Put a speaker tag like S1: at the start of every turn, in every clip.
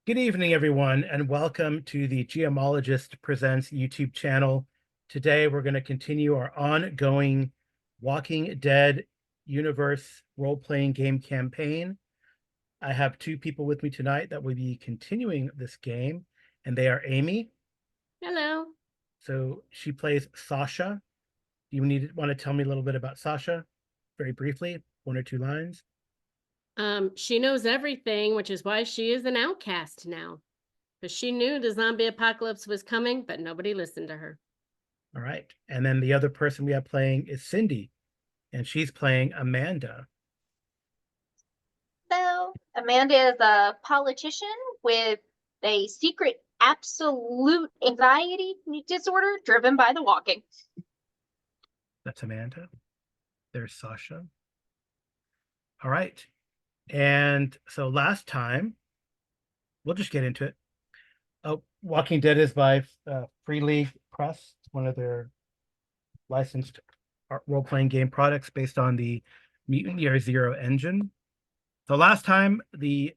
S1: Good evening, everyone, and welcome to the Geomologist Presents YouTube channel. Today, we're going to continue our ongoing Walking Dead universe role-playing game campaign. I have two people with me tonight that will be continuing this game, and they are Amy.
S2: Hello.
S1: So she plays Sasha. Do you want to tell me a little bit about Sasha? Very briefly, one or two lines.
S2: She knows everything, which is why she is an outcast now. Because she knew the zombie apocalypse was coming, but nobody listened to her.
S1: All right. And then the other person we have playing is Cindy, and she's playing Amanda.
S3: So, Amanda is a politician with a secret absolute anxiety disorder driven by the walking.
S1: That's Amanda. There's Sasha. All right. And so last time, we'll just get into it. Walking Dead is by Free League Press. It's one of their licensed role-playing game products based on the Mutant Year Zero engine. So last time, the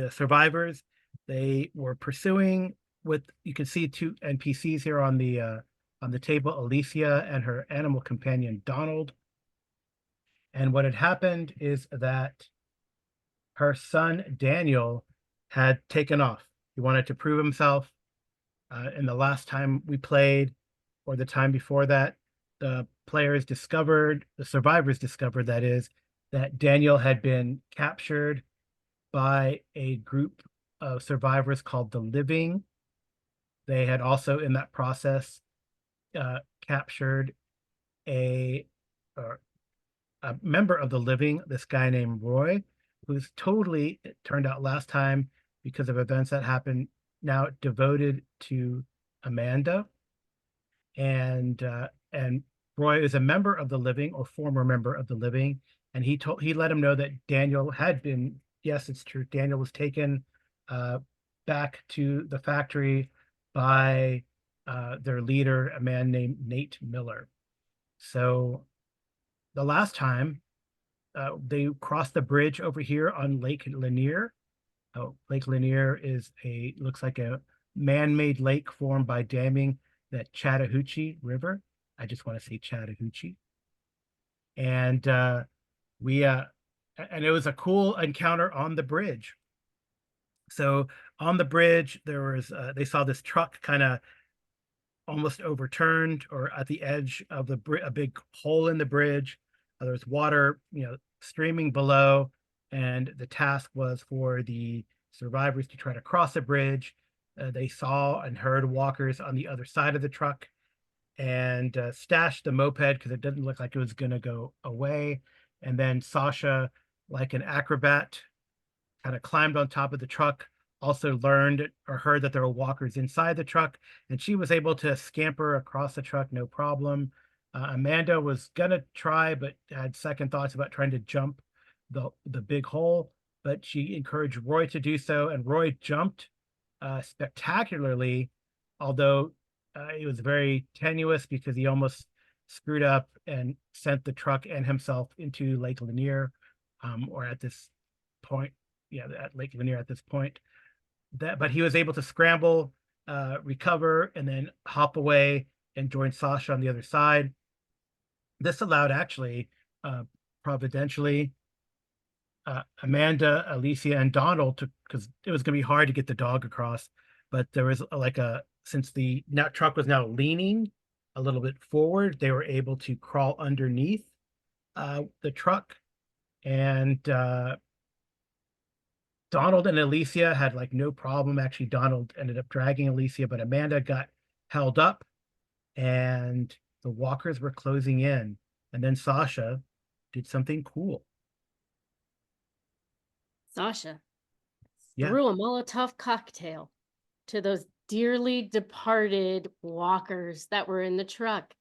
S1: survivors, they were pursuing with, you can see two NPCs here on the table, Alicia and her animal companion Donald. And what had happened is that her son Daniel had taken off. He wanted to prove himself. In the last time we played, or the time before that, the survivors discovered, that is, that Daniel had been captured by a group of survivors called the Living. They had also, in that process, captured a, uh, a member of the Living, this guy named Roy, who's totally, it turned out last time, because of events that happened, now devoted to Amanda. And Roy is a member of the Living, or former member of the Living, and he let him know that Daniel had been, yes, it's true, Daniel was taken back to the factory by their leader, a man named Nate Miller. So the last time, they crossed the bridge over here on Lake Lanier. Oh, Lake Lanier looks like a man-made lake formed by damming that Chattahoochee River. I just want to say Chattahoochee. And we and it was a cool encounter on the bridge. So on the bridge, they saw this truck kind of almost overturned, or at the edge of a big hole in the bridge. There's water, streaming below, and the task was for the survivors to try to cross the bridge. They saw and heard walkers on the other side of the truck, and stashed the moped because it didn't look like it was going to go away. And then Sasha, like an acrobat, kind of climbed on top of the truck, also learned or heard that there were walkers inside the truck, and she was able to scamper across the truck, no problem. Amanda was gonna try, but had second thoughts about trying to jump the big hole, but she encouraged Roy to do so, and Roy jumped spectacularly, although it was very tenuous because he almost screwed up and sent the truck and himself into Lake Lanier, or at this point, yeah, at Lake Lanier at this point. But he was able to scramble, recover, and then hop away and join Sasha on the other side. This allowed, actually, providentially, Amanda, Alicia, and Donald to, because it was going to be hard to get the dog across, but there was since the truck was now leaning a little bit forward, they were able to crawl underneath the truck, and Donald and Alicia had like no problem. Actually, Donald ended up dragging Alicia, but Amanda got held up, and the walkers were closing in. And then Sasha did something cool.
S2: Sasha
S1: Yeah.
S2: threw a Molotov cocktail to those dearly departed walkers that were in the truck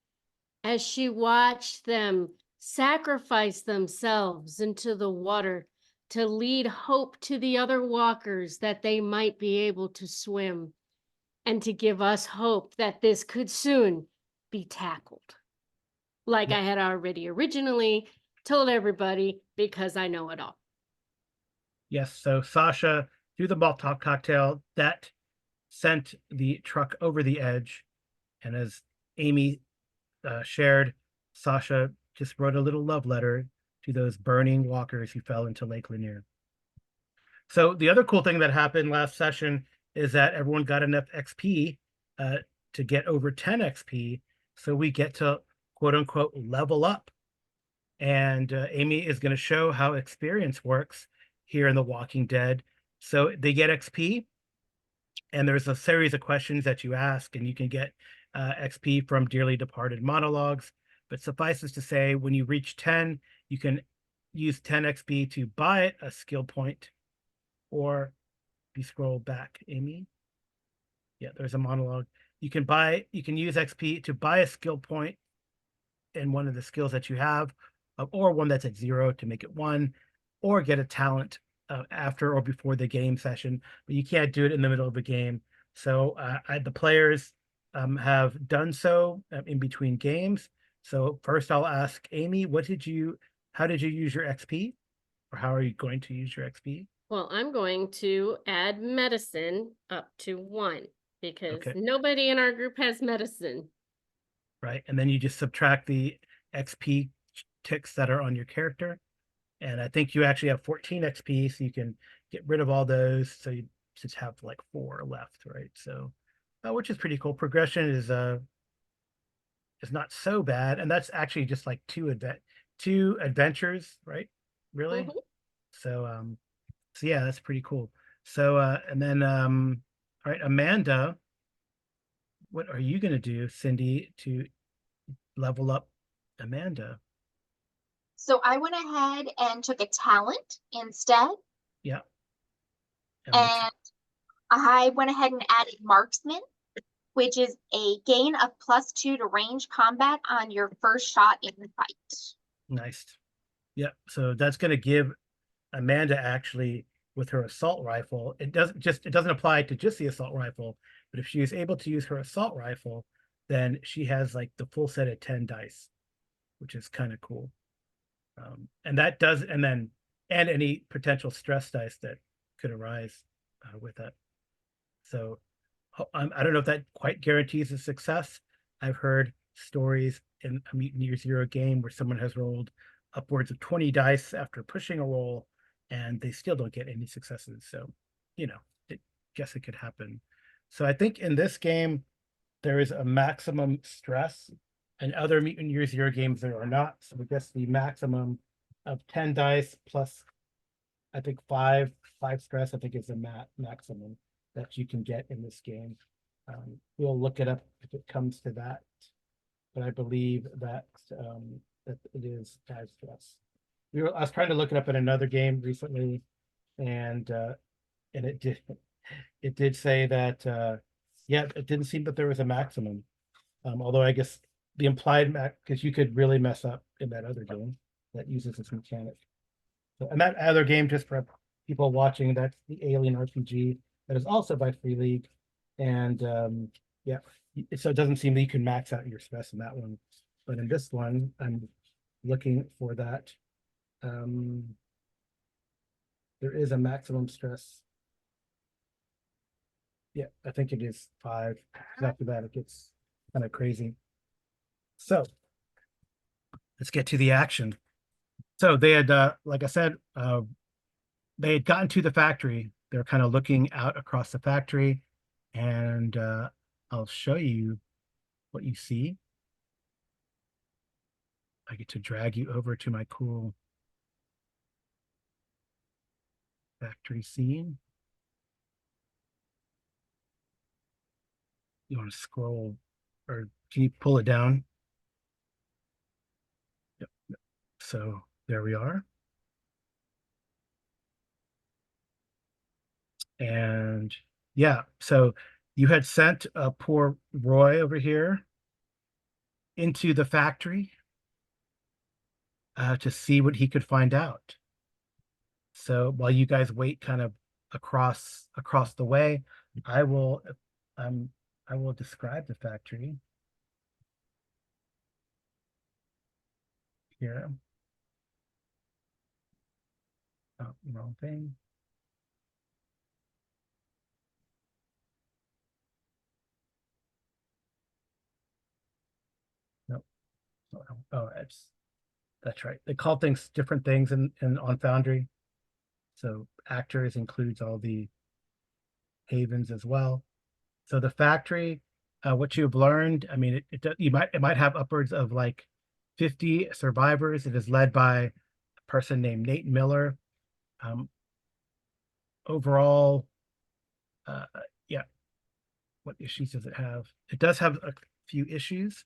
S2: as she watched them sacrifice themselves into the water to lead hope to the other walkers that they might be able to swim, and to give us hope that this could soon be tackled. Like
S1: Yeah.
S2: I had already originally told everybody, because I know it all.
S1: Yes. So Sasha through the Molotov cocktail that sent the truck over the edge. And as Amy shared, Sasha just wrote a little love letter to those burning walkers who fell into Lake Lanier. So the other cool thing that happened last session is that everyone got enough XP to get over 10 XP. So we get to quote unquote level up. And Amy is going to show how experience works here in The Walking Dead. So they get XP, and there's a series of questions that you ask, and you can get XP from Dearly Departed monologues. But suffices to say, when you reach 10, you can use 10 XP to buy a skill point, or if you scroll back, Amy. Yeah, there's a monologue. You can use XP to buy a skill point in one of the skills that you have, or one that's at 0 to make it 1, or get a talent after or before the game session, but you can't do it in the middle of a game. So the players have done so in between games. So first I'll ask Amy, how did you use your XP? Or how are you going to use your XP?
S2: Well, I'm going to add medicine up to 1 because
S1: Okay.
S2: nobody in our group has medicine.
S1: Right. And then you just subtract the XP ticks that are on your character. And I think you actually have 14 XP, so you can get rid of all those. So you just have like 4 left, right? So, which is pretty cool. Progression is not so bad, and that's actually just like two adventures, right? Really?
S2: Mhm.
S1: So yeah, that's pretty cool. So and then all right, Amanda, what are you gonna do, Cindy, to level up Amanda?
S3: So I went ahead and took a talent instead,
S1: Yeah.
S3: and I went ahead and added marksman, which is a gain of +2 to range combat on your first shot in the fight.
S1: Nice. Yeah. So that's gonna give Amanda actually with her assault rifle. It doesn't apply to just the assault rifle, but if she is able to use her assault rifle, then she has like the full set of 10 dice, which is kind of cool. And that does, and any potential stress dice that could arise with that. So I don't know if that quite guarantees a success. I've heard stories in a Mutant Year Zero game where someone has rolled upwards of 20 dice after pushing a roll and they still don't get any successes. So, I guess it could happen. So I think in this game, there is a maximum stress. And other Mutant Year Zero games there are not. So I guess the maximum of 10 dice plus I think five stress, I think is the maximum that you can get in this game. We'll look it up if it comes to that, but I believe that that it is 5 stress. I was trying to look it up in another game recently, and it did say that yeah, it didn't seem that there was a maximum. Although I guess the implied max, because you could really mess up in that other game that uses this mechanic. So, and that other game, just for people watching, that's the Alien RPG that is also by Free League. And yeah, so it doesn't seem that you can max out your stress in that one. But in this one, I'm looking for that. There is a maximum stress. Yeah, I think it is 5. After that, it gets kind of crazy. So let's get to the action. So they had, like I said, they had gotten to the factory. They're kind of looking out across the factory, and I'll show you what you see. I get to drag you over to my cool factory scene. You want to scroll, or can you pull it down? Yep. So there we are. And yeah, so you had sent poor Roy over here into the factory to see what he could find out. So while you guys wait kind of across the way, I will um I will describe the factory here. Oh, wrong thing. Oh, that's right. They call things different things in on Foundry. So actors includes all the havens as well. So the factory, what you've learned, I mean, it might have upwards of like 50 survivors. It is led by a person named Nate Miller. Overall, uh, yeah, what issues does it have? It does have a few issues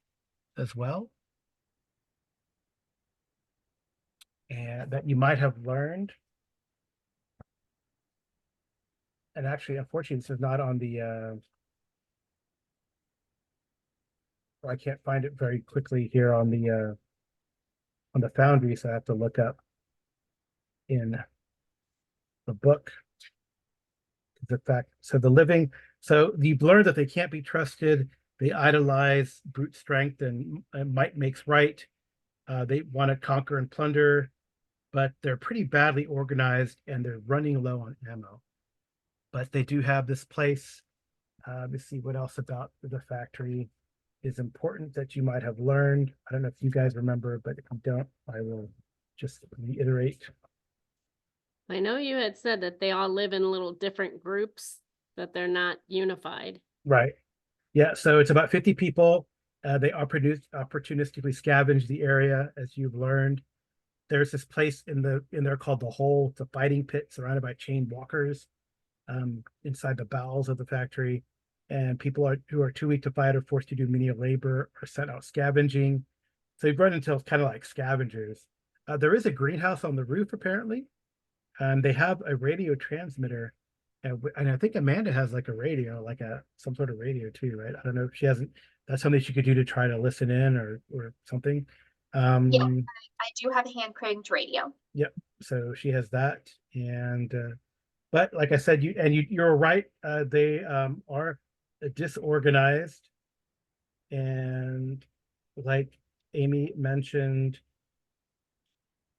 S1: as well, and that you might have learned. And actually, unfortunately, this is not on the or I can't find it very quickly here on the Foundry, so I have to look up in the book. The fact, so the living, so you've learned that they can't be trusted. They idolize brute strength and might makes right. They want to conquer and plunder, but they're pretty badly organized and they're running low on ammo. But they do have this place. Let's see what else about the factory is important that you might have learned. I don't know if you guys remember, but if you don't, I will just reiterate.
S2: I know you had said that they all live in little different groups, that they're not unified.
S1: Right. Yeah, so it's about 50 people. They opportunistically scavenge the area, as you've learned. There's this place in there called the Hole. It's a fighting pit surrounded by chained walkers inside the bowels of the factory. And people who are too weak to fight or forced to do menial labor are sent out scavenging. So you've run into kind of like scavengers. There is a greenhouse on the roof, apparently, and they have a radio transmitter. And I think Amanda has like a radio, like some sort of radio too, right? I don't know if she hasn't. That's something she could do to try to listen in or something.
S3: Yeah, I do have a hand cranked radio.
S1: Yep. So she has that, and but like I said, you're right. They are disorganized, and like Amy mentioned,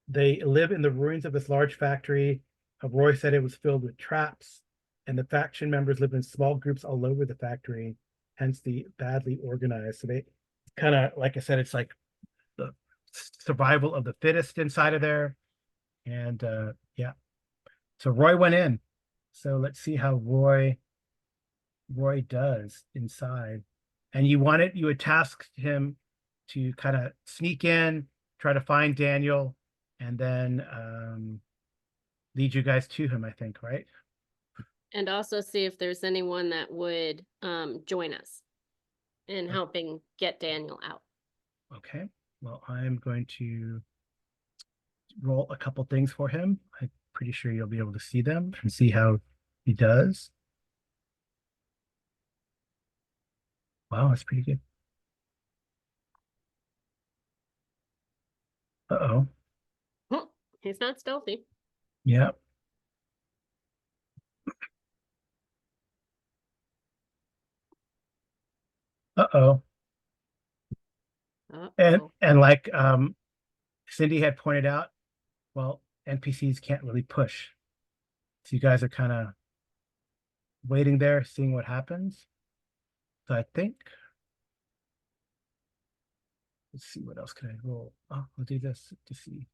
S1: they live in the ruins of this large factory. Roy said it was filled with traps, and the faction members live in small groups all over the factory, hence the badly organized. So they kind of, like I said, it's like the survival of the fittest inside of there. And yeah, so Roy went in. So let's see how Roy does inside. And you had tasked him to kind of sneak in, try to find Daniel, and then lead you guys to him, I think, right?
S2: And also see if there's anyone that would join us in helping get Daniel out.
S1: Okay. Well, I'm going to roll a couple things for him. I'm pretty sure you'll be able to see them and see how he does. Wow, that's pretty good. Uh-oh.
S2: He's not stealthy.
S1: Yeah. Uh-oh. And like Cindy had pointed out, well, NPCs can't really push. So you guys are kind of waiting there, seeing what happens. So I think, let's see, what else can I roll? Oh, I'll do this to see.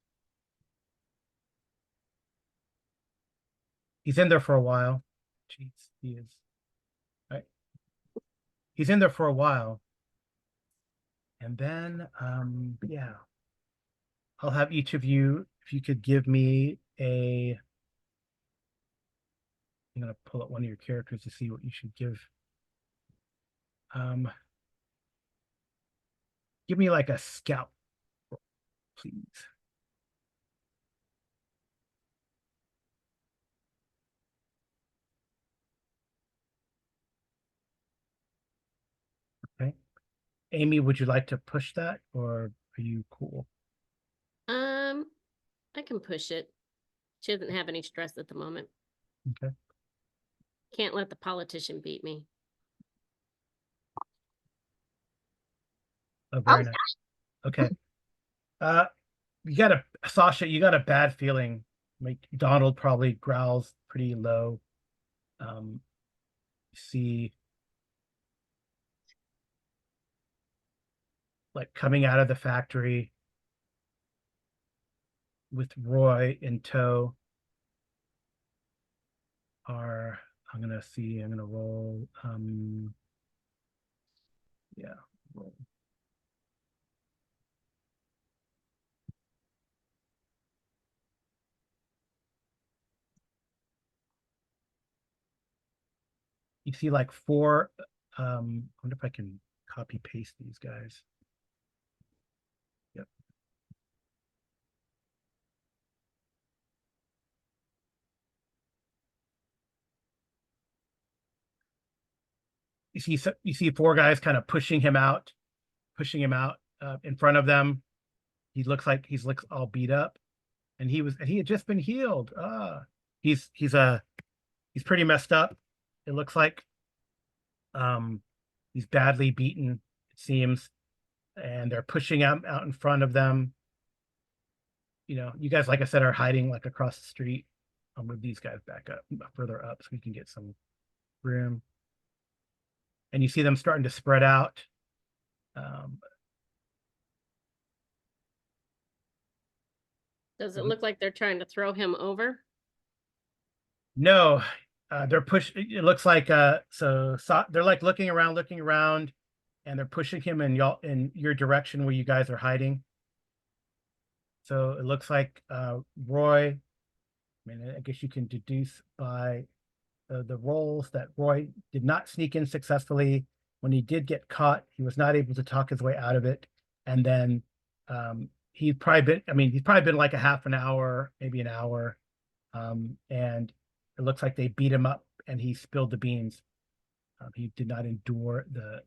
S1: He's in there for a while. Jeez, he is. Right. He's in there for a while. And then, yeah, I'll have each of you, if you could give me I'm gonna pull up one of your characters to see what you should give. Give me like a scout, please. Okay. Amy, would you like to push that, or are you cool?
S2: I can push it. She doesn't have any stress at the moment.
S1: Okay.
S2: Can't let the politician beat me.
S1: Oh, very nice. Okay. Sasha, you got a bad feeling. Like Donald probably growls pretty low. See like coming out of the factory with Roy in tow are, I'm gonna roll, yeah, roll. You see like four, I wonder if I can copy paste these guys. Yep. You see four guys kind of pushing him out in front of them. He looks all beat up, and he had just been healed. He's pretty messed up. It looks like he's badly beaten, it seems, and they're pushing him out in front of them. You know, you guys, like I said, are hiding like across the street. I'll move these guys back up further up so we can get some room. And you see them starting to spread out.
S2: Does it look like they're trying to throw him over?
S1: No, they're it looks like they're like looking around, and they're pushing him in your direction where you guys are hiding. So it looks like Roy, I mean, I guess you can deduce by the rolls that Roy did not sneak in successfully. When he did get caught, he was not able to talk his way out of it. And then he's probably been like a half an hour, maybe an hour. And it looks like they beat him up and he spilled the beans. He did not endure the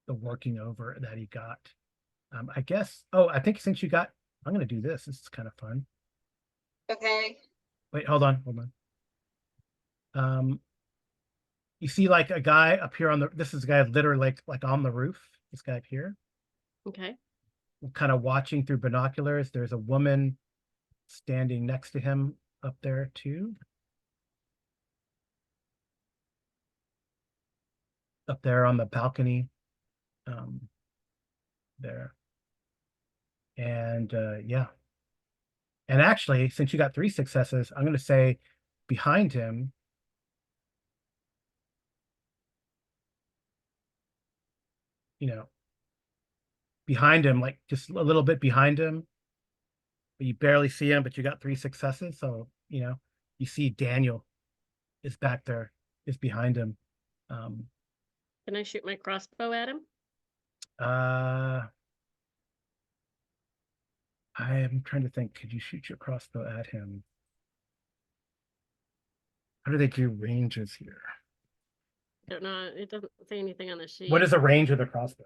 S1: working over that he got. I guess, I think since I'm going to do this. This is kind of fun.
S3: Okay.
S1: Wait, hold on. You see like a guy up here this is a guy literally like on the roof. This guy up here.
S2: Okay.
S1: Kind of watching through binoculars. There's a woman standing next to him up there too. Up there on the balcony. There. And yeah. And actually, since you got 3 successes, I'm going to say behind him, behind him, like just a little bit behind him, but you barely see him, but you got 3 successes. So, you see Daniel is back there, is behind him.
S2: Can I shoot my crossbow at him?
S1: I am trying to think, could you shoot your crossbow at him? How do they do ranges here?
S2: I don't know. It doesn't say anything on the sheet.
S1: What is the range of the crossbow?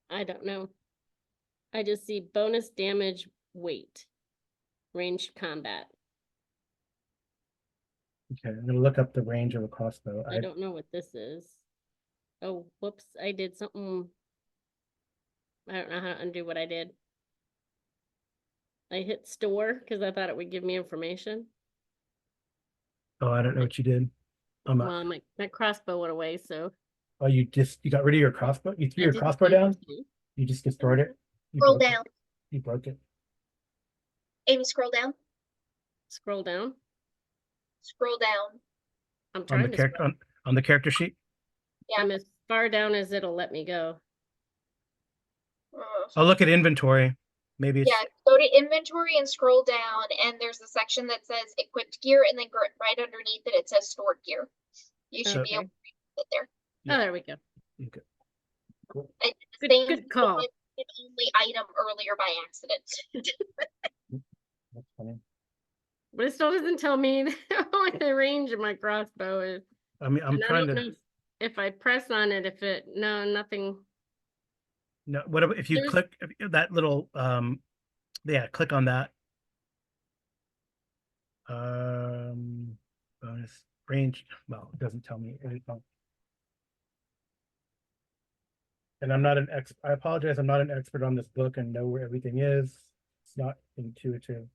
S2: I don't know. I just see bonus damage weight. Ranged combat.
S1: Okay, I'm gonna look up the range of a crossbow.
S2: I don't know what this is. Oh, whoops. I did something. I don't know how to undo what I did. I hit store because I thought it would give me information.
S1: Oh, I don't know what you did.
S2: Well, my crossbow went away, so.
S1: Oh, you got rid of your crossbow? You threw
S2: I
S1: your
S2: didn't
S1: crossbow
S2: do
S1: down?
S2: anything.
S1: You just destroyed it?
S3: Scroll down.
S1: You broke it.
S3: Amy, scroll down.
S2: Scroll down.
S3: Scroll down.
S2: I'm
S1: On the
S2: trying to
S1: character
S2: scroll.
S1: on the character sheet?
S3: Yeah.
S2: I'm as far down as it'll let me go.
S1: Oh, look at inventory. Maybe it's
S3: Yeah, go to inventory and scroll down, and there's a section that says equipped gear, and then right underneath it, it says stored gear. You should be able to read it there.
S1: Yeah.
S2: Oh, there we go.
S1: Okay. Cool.
S3: It's the
S2: Good,
S3: same
S2: good call.
S3: only item earlier by accident.
S1: That's funny.
S2: But it still doesn't tell me what the range of my crossbow is.
S1: I mean, I'm
S2: And I
S1: trying
S2: don't
S1: to.
S2: know if I press on it, no, nothing.
S1: No, what if you click that little yeah, click on that. Bonus range. Well, it doesn't tell me anything. And I'm not an I apologize, I'm not an expert on this book and know where everything is. It's not intuitive.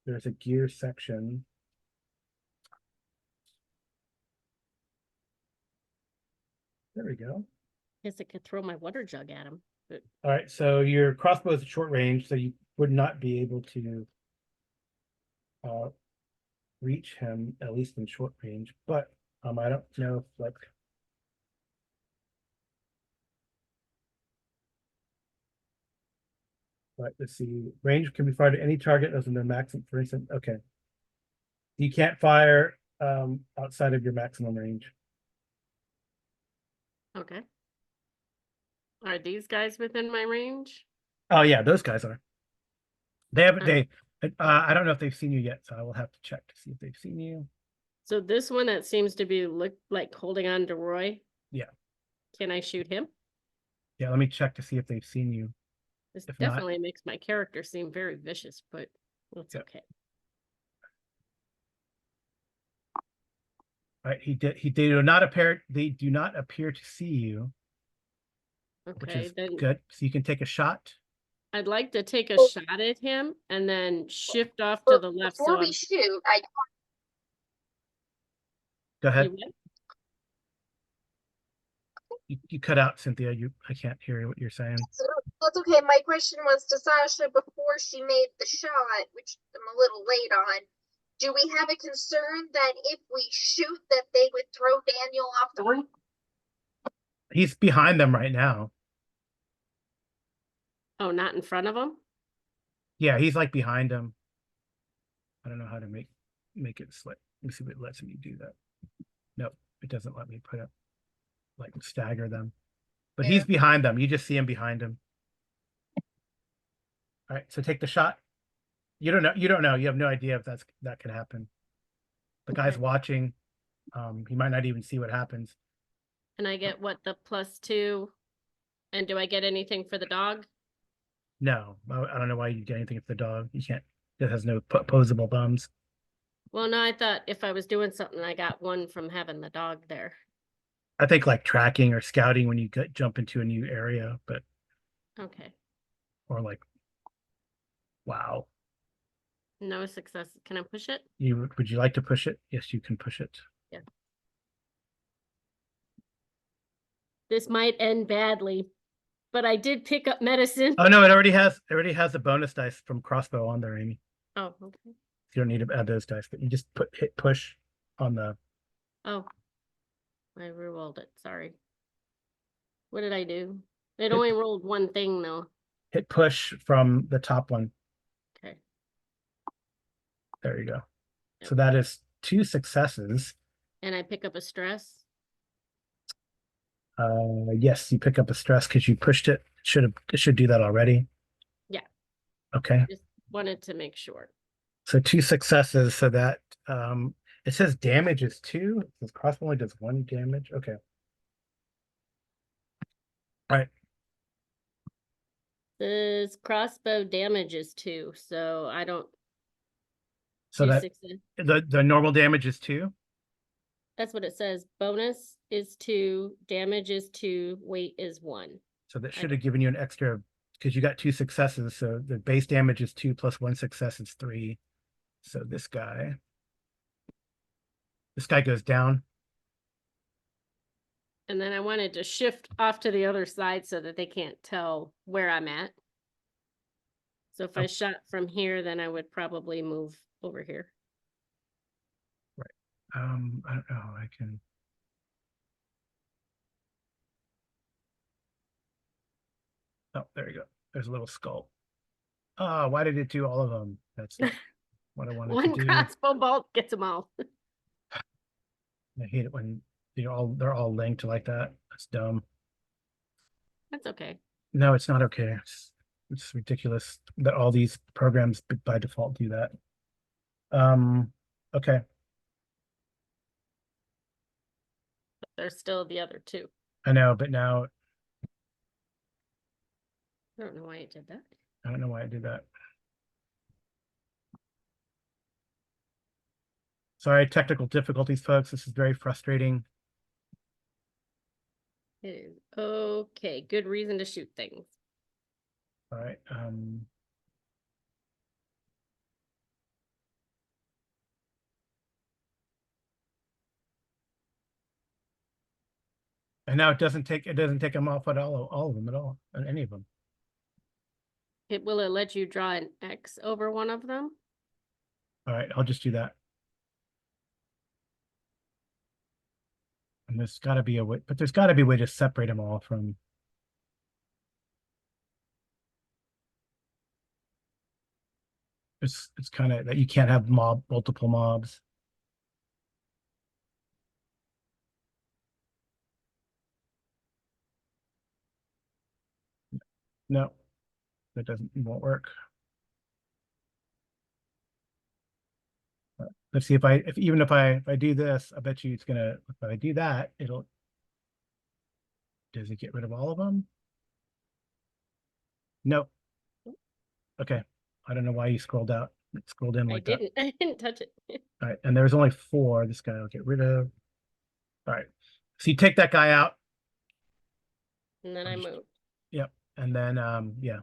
S1: There's a gear section. we go.
S2: Guess I could throw my water jug at him. But
S1: All right, so your crossbow is at short range, so you would not be able to reach him, at least in short range. But I don't know if like let's see. Range can be fired at any target as in their maximum, for instance. Okay. You can't fire outside of your maximum range.
S2: okay. Are these guys within my range?
S1: Oh yeah, those guys are. They haven't.
S2: Uh,
S1: They. I don't know if they've seen you yet, so I will have to check to see if they've seen you.
S2: So this one that seems to be look like holding on to Roy.
S1: Yeah.
S2: Can I shoot him?
S1: Yeah. Let me check to see if they've seen you.
S2: This
S1: If not-
S2: definitely makes my character seem very vicious, but that's
S1: Yeah.
S2: okay.
S1: All right. They do not appear. They do not appear to see you, which
S2: Okay,
S1: is
S2: then
S1: good. So you can take a shot.
S2: I'd like to take a
S3: Oh.
S2: shot at him and then shift off to the left.
S3: Before
S2: So
S3: we
S2: I'm,
S3: shoot,
S1: Go ahead.
S2: you what?
S1: You cut out, Cynthia. I can't hear what you're saying.
S3: that's okay. My question was to Sasha before she made the shot, which I'm a little late on. Do we have a concern that if we shoot that they would throw Daniel off the roof?
S1: He's behind them right now.
S2: Oh, not in front of him?
S1: Yeah, he's like behind him. I don't know how to make it slip. Let me see if it lets me do that. Nope, it doesn't let me put it like stagger them. But he's behind them. You just see him behind him. All right, so take the shot. You don't know. You don't know. You have no idea if that could happen. The guy's
S2: Okay.
S1: watching. He might not even see what happens.
S2: And I get what, the +2? And do I get anything for the dog?
S1: No, I don't know why you get anything if the dog. You can't. It has no posable thumbs.
S2: Well, no, I thought if I was doing something, I got one from having the dog there.
S1: I think like tracking or scouting when you jump into a new area, but
S2: Okay.
S1: or like, wow.
S2: No success. Can I push it?
S1: Would you like to push it? Yes, you can push it.
S2: Yeah. This might end badly, but I did pick up medicine.
S1: Oh no, it already has a bonus dice from crossbow on there, Amy.
S2: Oh, okay.
S1: You don't need to add those dice, but you just hit push on the
S2: Oh, I re-rolled it. Sorry. What did I do? It
S1: Hit-
S2: only rolled one thing though.
S1: hit push from the top one.
S2: Okay.
S1: There you go.
S2: Yep.
S1: So that is 2 successes.
S2: And I pick up a stress.
S1: Yes, you pick up a stress because you pushed it. It should do that already.
S2: Yeah.
S1: Okay.
S2: Just wanted to make sure.
S1: So 2 successes. So that it says damage is 2. It says crossbow only does 1 damage. Okay. All right.
S2: This crossbow damage is 2, so I don't.
S1: So
S2: do
S1: that
S2: success.
S1: the normal damage is 2.
S2: That's what it says. Bonus is 2, damage is 2, weight is 1.
S1: So that
S2: I
S1: should have given you an extra because you got 2 successes. So the base damage is 2 plus 1 success is 3. So this guy goes down.
S2: And then I wanted to shift off to the other side so that they can't tell where I'm at. So if I shot from here, then I would probably move over here.
S1: I don't know. I can. Oh, there you go. There's a little skull. Oh, why did it do all of them? That's not what I wanted
S2: One
S1: to do.
S2: crossbow bolt gets them all.
S1: I hate it when they're all linked like that. That's dumb.
S2: That's okay.
S1: No, it's not okay. It's ridiculous that all these programs by default do that. Okay.
S2: But there's still the other 2.
S1: I know, but now
S2: I don't know why it did that.
S1: I don't know why I did that. Sorry, technical difficulties, folks. This is very frustrating.
S2: It is okay. Good reason to shoot things.
S1: All right. And now it doesn't take them off at all of them at all, on any of them.
S2: Will it let you draw an X over one of them?
S1: All right, I'll just do that. And there's got to be a way, but there's got to be a way to separate them all from. It's kind of that you can't have multiple mobs. No, that won't work. Let's see if even if I do this, I bet you it's gonna, if I do that, does it get rid of all of them? Nope. Okay. I don't know why you scrolled out. It scrolled in like that.
S2: I didn't touch it.
S1: All right. And there's only 4. This guy I'll get rid of. All right. So you take that guy out.
S2: And then I moved.
S1: Yep. And then, yeah.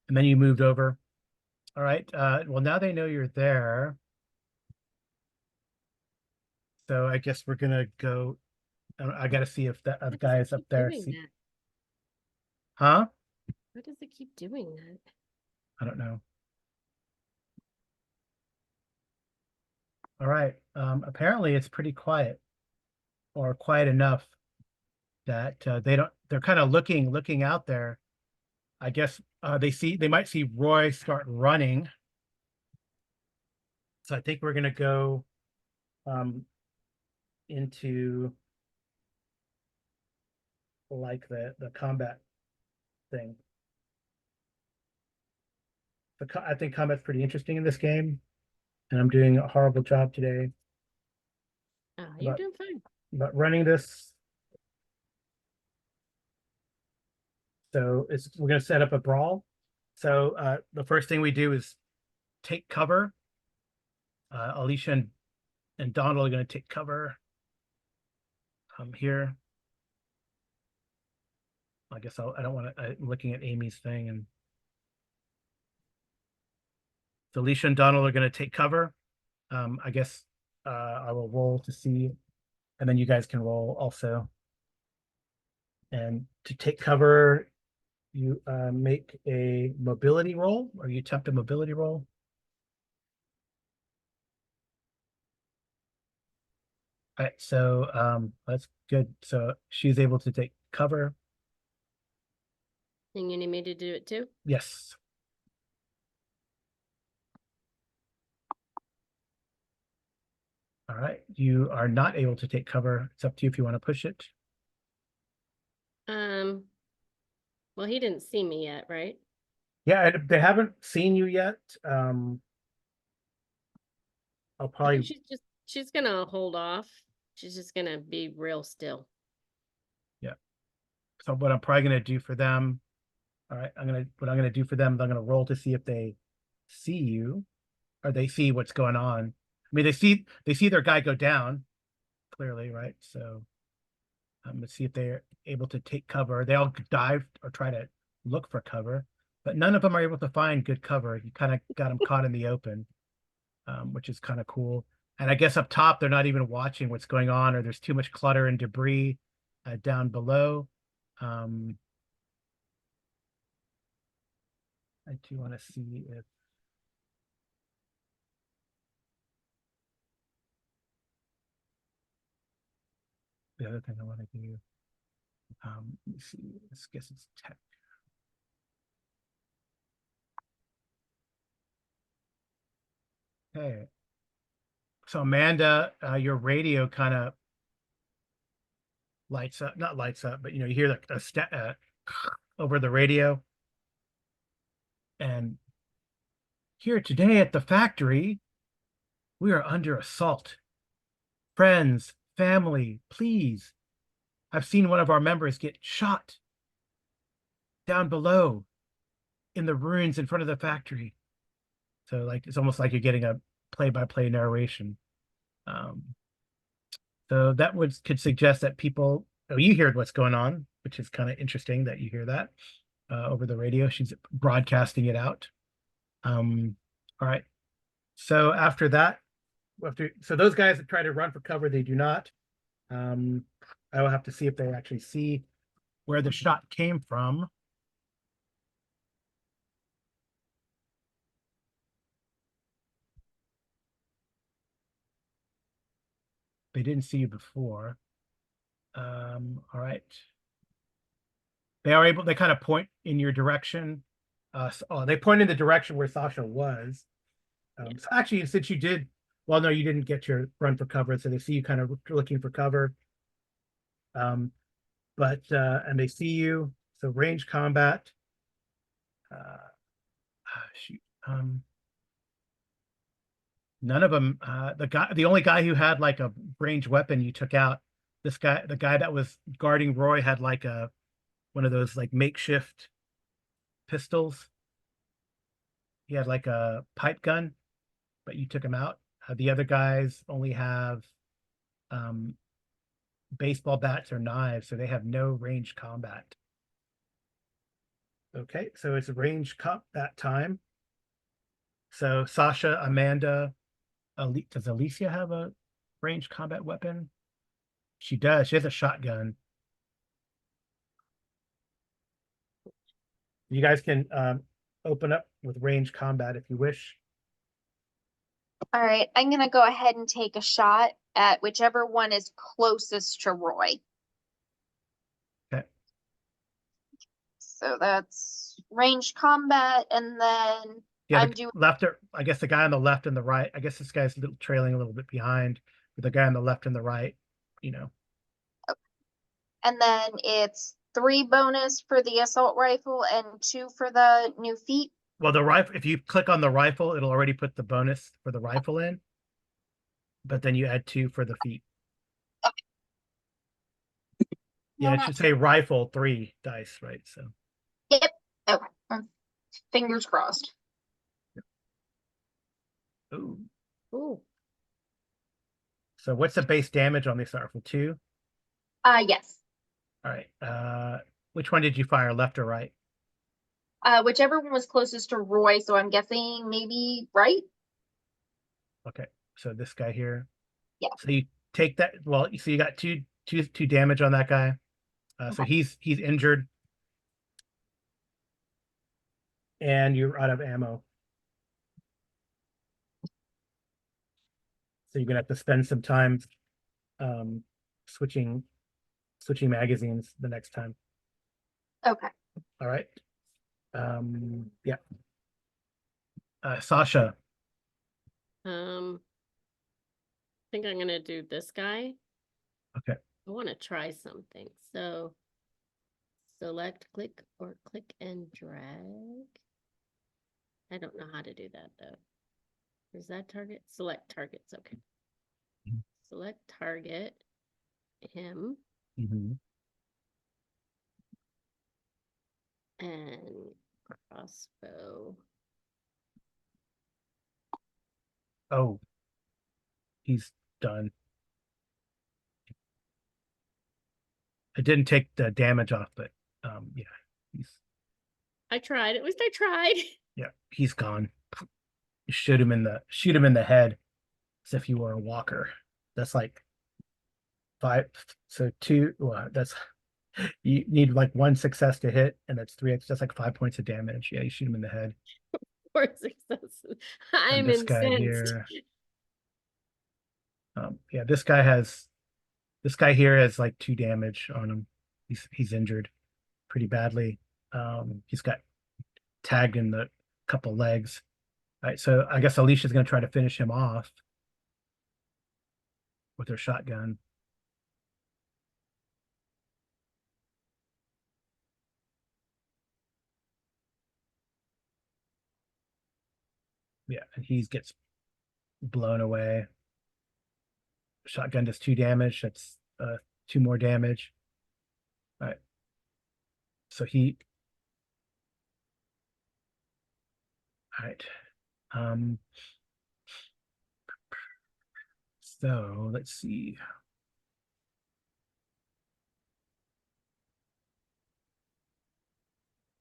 S1: And then you moved over. All right. Well, now they know you're there. So I guess we're gonna go. I got to see if that other guy is up there. Huh?
S2: Why does it keep doing that?
S1: I don't know. All right. Apparently it's pretty quiet, or quiet enough that they're kind of looking out there. I guess they might see Roy start running. So I think we're gonna go into like the combat thing. I think combat's pretty interesting in this game, and I'm doing a horrible job today.
S2: Oh, you're doing fine.
S1: But running this, so we're gonna set up a brawl. So the first thing we do is take cover. Alicia and Donald are going to take cover here. I guess I don't want to. I'm looking at Amy's thing, and so Alicia and Donald are going to take cover. I guess I will roll to see, and then you guys can roll also. And to take cover, you make a mobility roll, or you attempt a mobility roll. All right, so that's good. So she's able to take cover.
S2: And you need me to do it too?
S1: Yes. All right, you are not able to take cover. It's up to you if you want to push it.
S2: Well, he didn't see me yet, right?
S1: Yeah, they haven't seen you yet. I'll
S2: I
S1: probably.
S2: think she's gonna hold off. She's just gonna be real still.
S1: Yeah. So what I'm probably gonna do for them. All right, what I'm gonna do for them is I'm gonna roll to see if they see you, or they see what's going on. I mean, they see their guy go down, clearly, right? So let's see if they're able to take cover. They all dive or try to look for cover, but none of them are able to find good cover. You kind of got them caught in the open, which is kind of cool. And I guess up top, they're not even watching what's going on, or there's too much clutter and debris down below. I do want to see if the other thing I want to do. Let me see. Let's guess it's tech. Hey. So Amanda, your radio kind of lights up, not lights up, but you hear a over the radio. And here today at the factory, we are under assault. Friends, family, please. I've seen one of our members get shot down below in the ruins in front of the factory. So like it's almost like you're getting a play-by-play narration. So that could suggest that people, you heard what's going on, which is kind of interesting that you hear that over the radio. She's broadcasting it out. All right. So after that, so those guys that try to run for cover, they do not. I will have to see if they actually see where the shot came from. They didn't see you before. All right. They are able, they kind of point in your direction. They point in the direction where Sasha was. So actually, since you did, well, no, you didn't get your run for cover, so they see you kind of looking for cover. And they see you, so range combat. Shoot. None of them. The only guy who had like a ranged weapon you took out. This guy, the guy that was guarding Roy, had like one of those like makeshift pistols. He had like a pipe gun, but you took him out. The other guys only have um, baseball bats or knives, so they have no ranged combat. Okay, so it's range combat time. So Sasha, Amanda, does Alicia have a ranged combat weapon? She does. She has a shotgun. You guys can open up with range combat if you wish.
S3: All right, I'm gonna go ahead and take a shot at whichever one is closest to Roy.
S1: Okay.
S3: So that's range combat, and then
S1: Yeah,
S3: I'm
S1: the
S3: doing
S1: left or I guess the guy on the left and the right. I guess this guy's trailing a little bit behind, but the guy on the left and the right, you know.
S3: and then it's 3 bonus for the assault rifle and 2 for the new feat.
S1: Well, the rifle, if you click on the rifle, it'll already put the bonus for the rifle in, but then you add 2 for the feet. Yeah,
S3: No,
S1: it should say rifle 3 dice, right? So
S3: Yep. Okay. Fingers crossed.
S1: ooh.
S2: Ooh.
S1: So what's the base damage on this rifle? 2?
S3: Yes.
S1: All right. Which one did you fire, left or right?
S3: Whichever one was closest to Roy, so I'm guessing maybe right.
S1: Okay, so this guy here.
S3: Yeah.
S1: So you take that. Well, so you got two damage on that guy. So
S3: Okay.
S1: he's injured, and you're out of ammo. So you're gonna have to spend some time um, switching magazines the next time.
S3: Okay.
S1: All right. Yeah. Sasha.
S2: I think I'm gonna do this guy.
S1: Okay.
S2: I want to try something. So select, click, or click and drag. I don't know how to do that though. Is that target? Select targets. Okay.
S1: Mhm.
S2: Select target, him,
S1: Mm-hmm.
S2: and crossbow.
S1: Oh, he's done. It didn't take the damage off, but yeah, he's
S2: I tried. At least I tried.
S1: yeah, he's gone. You shoot him in the head as if you were a walker. That's like 5. So 2. Well, that's you need like 1 success to hit, and that's 3. It's just like 5 points of damage. Yeah, you shoot him in the head.
S2: 4 successes.
S1: And
S2: I'm
S1: this guy
S2: incensed.
S1: here. Yeah, this guy here has like 2 damage on him. He's injured pretty badly. He's got tagged in the couple legs. All right, so I guess Alicia's gonna try to finish him off with her shotgun. Yeah, and he gets blown away. Shotgun does 2 damage. That's 2 more damage. All right. So all right. So let's see.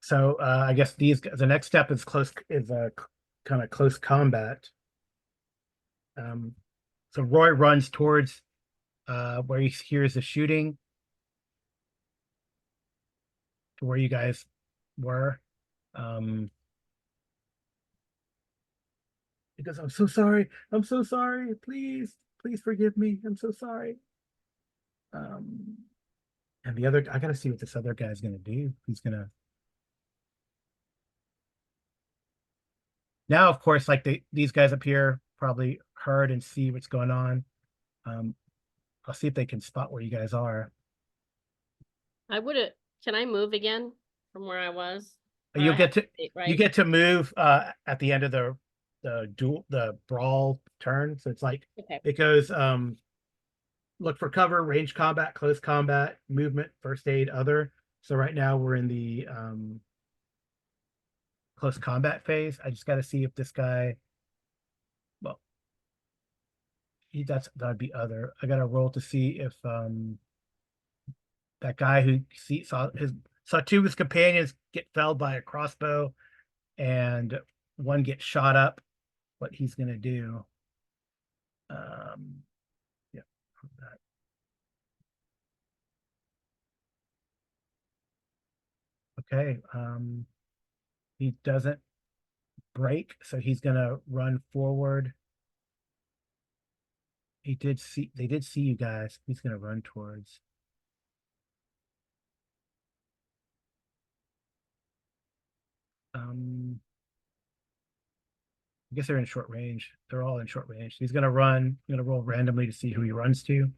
S1: So I guess the next step is kind of close combat. So Roy runs towards where he hears the shooting. to where you guys were. Because I'm so sorry. I'm so sorry. Please, please forgive me. I'm so sorry. And the other, I gotta see what this other guy's gonna do. He's gonna now, of course, like these guys up here probably heard and see what's going on. I'll see if they can spot where you guys are.
S2: I would have, can I move again from where I was? Or
S1: You'll
S2: I
S1: get
S2: have
S1: to
S2: stay,
S1: you
S2: right?
S1: get to move at the end of the brawl turn. So it's like
S2: Okay.
S1: it goes look for cover, range combat, close combat, movement, first aid, other. So right now we're in the close combat phase. I just got to see if this guy, well, that'd be other. I got to roll to see if that guy who saw two of his companions get felled by a crossbow, and one gets shot up. What he's gonna do? Yeah. Okay. He doesn't break, so he's gonna run forward. They did see you guys. He's gonna run towards. I guess they're in short range. They're all in short range. He's gonna run. I'm gonna roll randomly to see who he runs to.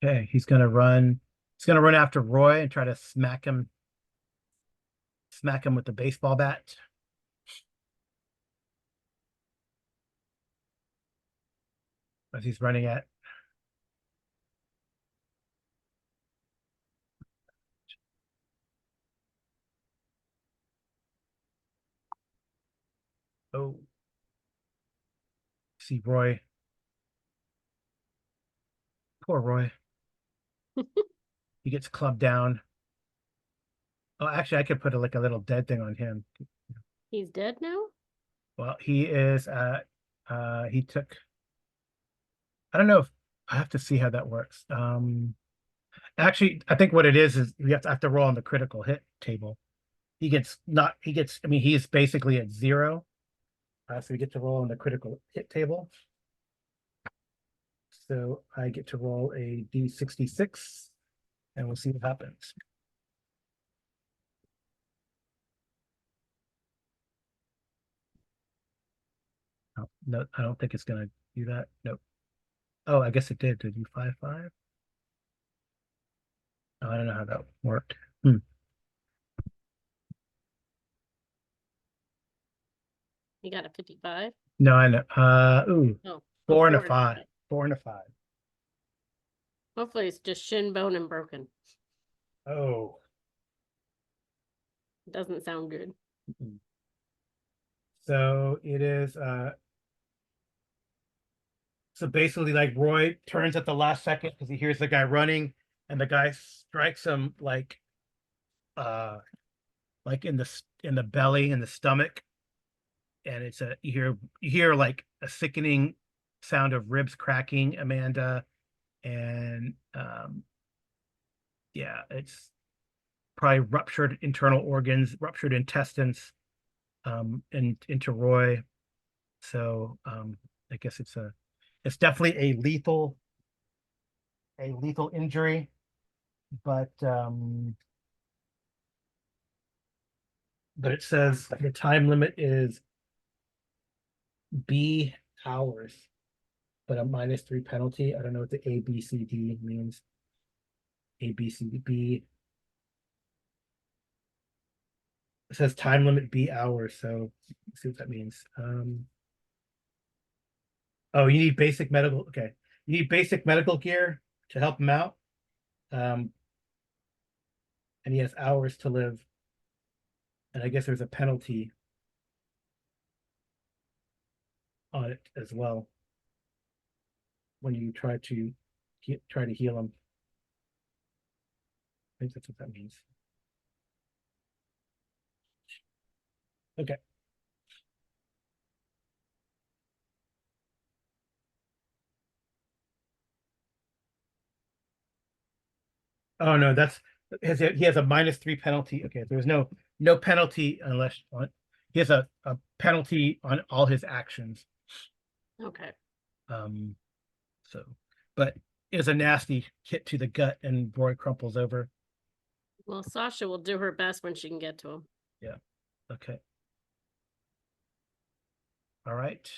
S1: Okay, he's gonna run. He's gonna run after Roy and try to smack him with the baseball bat. As he's running at. Oh, see Roy. Poor Roy. He gets clubbed down. Oh, actually, I could put like a little dead thing on him.
S2: He's dead now?
S1: Well, he is he took, I don't know if I have to see how that works. Actually, I think what it is we have to roll on the critical hit table. I mean, he's basically at 0. So we get to roll on the critical hit table. So I get to roll a D66 and we'll see what happens. Oh, no, I don't think it's gonna do that. Nope. Oh, I guess it did. Did you 5-5? Oh, I don't know how that worked.
S2: He got a 55?
S1: No, I know. Ooh,
S2: Oh,
S1: 4 and a
S2: 4 and
S1: 5.
S2: 5.
S1: 4 and a 5.
S2: Hopefully it's just shin bone and broken.
S1: Oh.
S2: Doesn't sound good.
S1: So it is so basically like Roy turns at the last second because he hears the guy running and the guy strikes him like in the belly, in the stomach, and it's you hear like a sickening sound of ribs cracking, Amanda, and yeah, it's probably ruptured internal organs, ruptured intestines, and into Roy. So I guess it's definitely a lethal injury, but it says the time limit is B hours, but a -3 penalty. I don't know what the ABCD means. ABCD. It says time limit B hours, so let's see what that means. Oh, you need basic medical. Okay, you need basic medical gear to help him out. Um, and he has hours to live. And I guess there's a penalty on it as well when you try to heal him. I think that's what that means. Okay. Oh no, that's he has a -3 penalty. Okay, there's no penalty unless he has a penalty on all his actions.
S2: Okay.
S1: Um, so, but is a nasty hit to the gut, and Roy crumples over.
S2: Well, Sasha will do her best when she can get to him.
S1: Yeah. Okay. All right.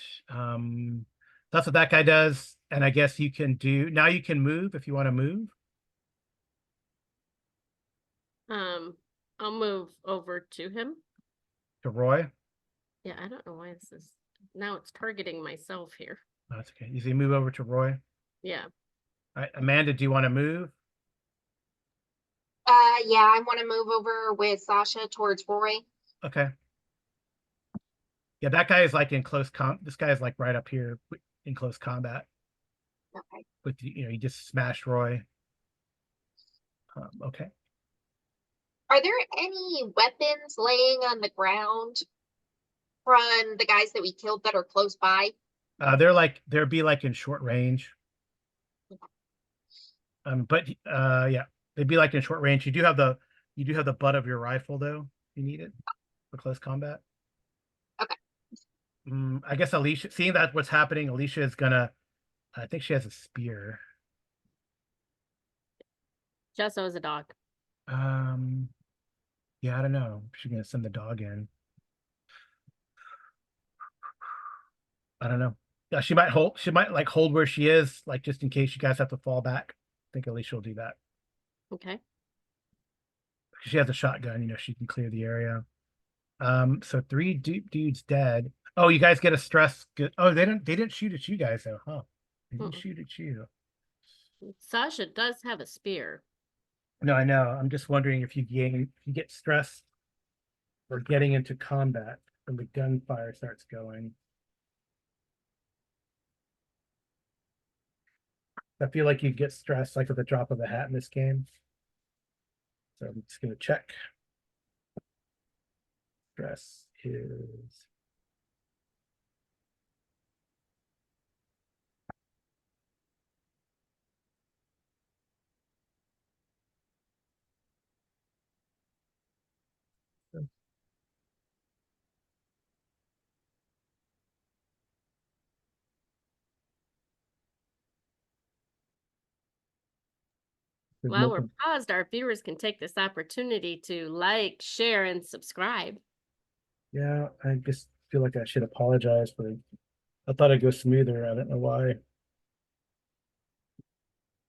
S1: That's what that guy does, and I guess you can do now. You can move if you want to move
S2: I'll move over to him.
S1: to Roy.
S2: Yeah, I don't know why this is now it's targeting myself here.
S1: That's okay. You see, move over to Roy.
S2: Yeah.
S1: All right, Amanda, do you want to move?
S3: Yeah, I want to move over with Sasha towards Roy.
S1: Okay. Yeah, that guy is like in close this guy is like right up here in close combat
S3: Okay.
S1: with he just smashed Roy. Okay.
S3: Are there any weapons laying on the ground from the guys that we killed that are close by?
S1: They'd be like in short range. But yeah, they'd be like in short range. You do have the butt of your rifle though. You need it for close combat.
S3: Okay.
S1: I guess Alicia, seeing that what's happening, Alicia is gonna. I think she has a spear.
S2: Jesso is a dog.
S1: Yeah, I don't know. She's gonna send the dog in. I don't know. Yeah, she might hold. She might like hold where she is, like just in case you guys have to fall back. I think Alicia will do that.
S2: Okay.
S1: She has a shotgun. She can clear the area. So 3 dudes dead. Oh, you guys get a stress. Good. Oh, they didn't shoot at you guys though, huh? They didn't shoot at you.
S2: Sasha does have a spear.
S1: No, I know. I'm just wondering if you get stressed or getting into combat when the gunfire starts going. I feel like you get stressed like at the drop of a hat in this game. So I'm just gonna check. Stress is there's
S2: While we're
S1: multiple.
S2: paused, our viewers can take this opportunity to like, share, and subscribe.
S1: Yeah, I just feel like I should apologize for. I thought it'd go smoother. I don't know why.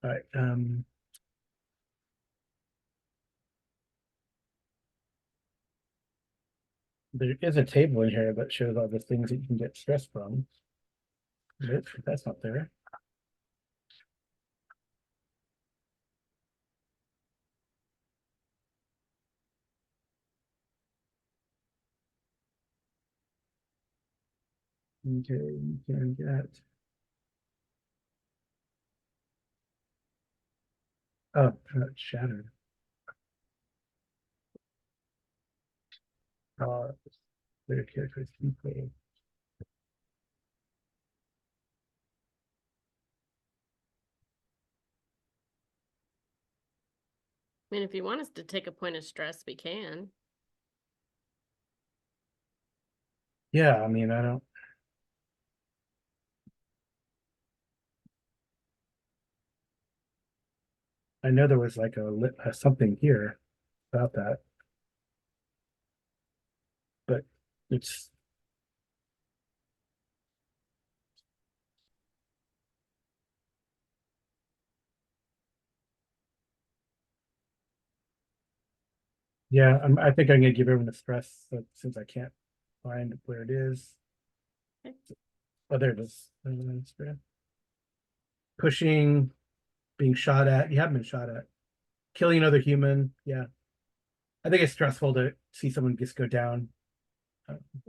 S1: All right. There is a table in here that shows all the things that you can get stress from. Nope, that's not there. Okay, you can get. Oh, shattered. Their characters people.
S2: I mean, if you want us to take a point of stress, we can.
S1: Yeah, I mean, I don't. I know there was like a something here about that, but it's. Yeah, I think I'm gonna give everyone a stress since I can't find where it is.
S2: Okay.
S1: Oh, there it is. Pushing, being shot at. You haven't been shot at. Killing another human. Yeah, I think it's stressful to see someone just go down.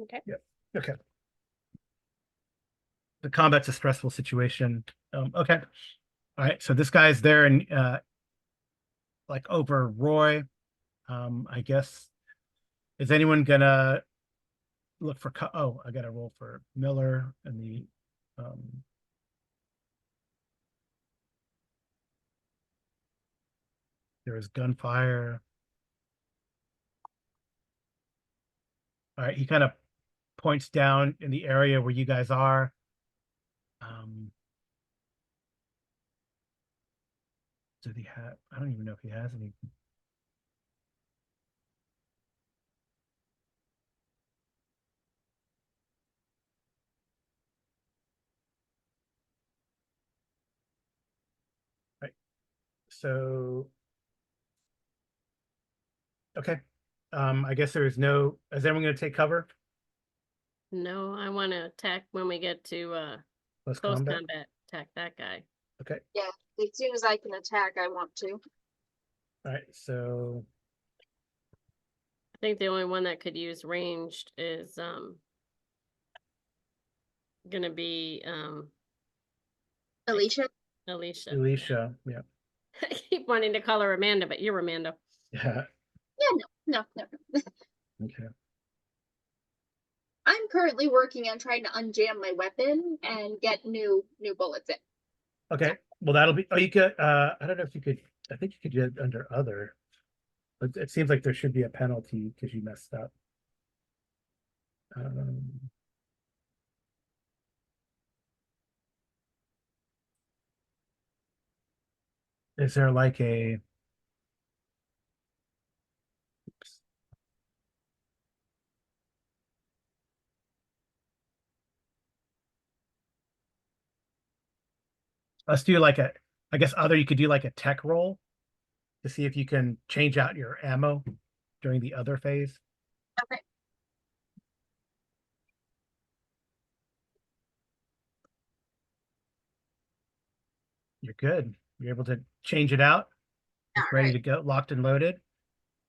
S2: Okay.
S1: Yeah. Okay. The combat's a stressful situation. Okay. All right. So this guy's there and like over Roy. I guess is anyone gonna look for oh, I gotta roll for Miller and the there was gunfire. All right, he kind of points down in the area where you guys are. Did he have? I don't even know if he has any. Right. So, okay. I guess there is no. Is everyone going to take cover?
S2: No, I want to attack when we get to
S1: Close
S2: close
S1: combat.
S2: combat. Attack that guy.
S1: Okay.
S3: Yeah, as soon as I can attack, I want to.
S1: All right. So
S2: I think the only one that could use ranged is gonna be
S3: Alicia?
S2: Alicia.
S1: Alicia, yeah.
S2: I keep wanting to call her Amanda, but you're Amanda.
S1: Yeah.
S3: Yeah, no.
S1: Okay.
S3: I'm currently working on trying to unjam my weapon and get new bullets in.
S1: Okay. Well, that'll be. Oh, you could. I don't know if you could. I think you could do it under other. But it seems like there should be a penalty because you messed up. Is there like a? Oops. Let's do like a. I guess other. You could do like a tech roll to see if you can change out your ammo during the other phase.
S3: Okay.
S1: You're good. You're able to change it out. It's
S3: All
S1: ready
S3: right.
S1: to go, locked and loaded.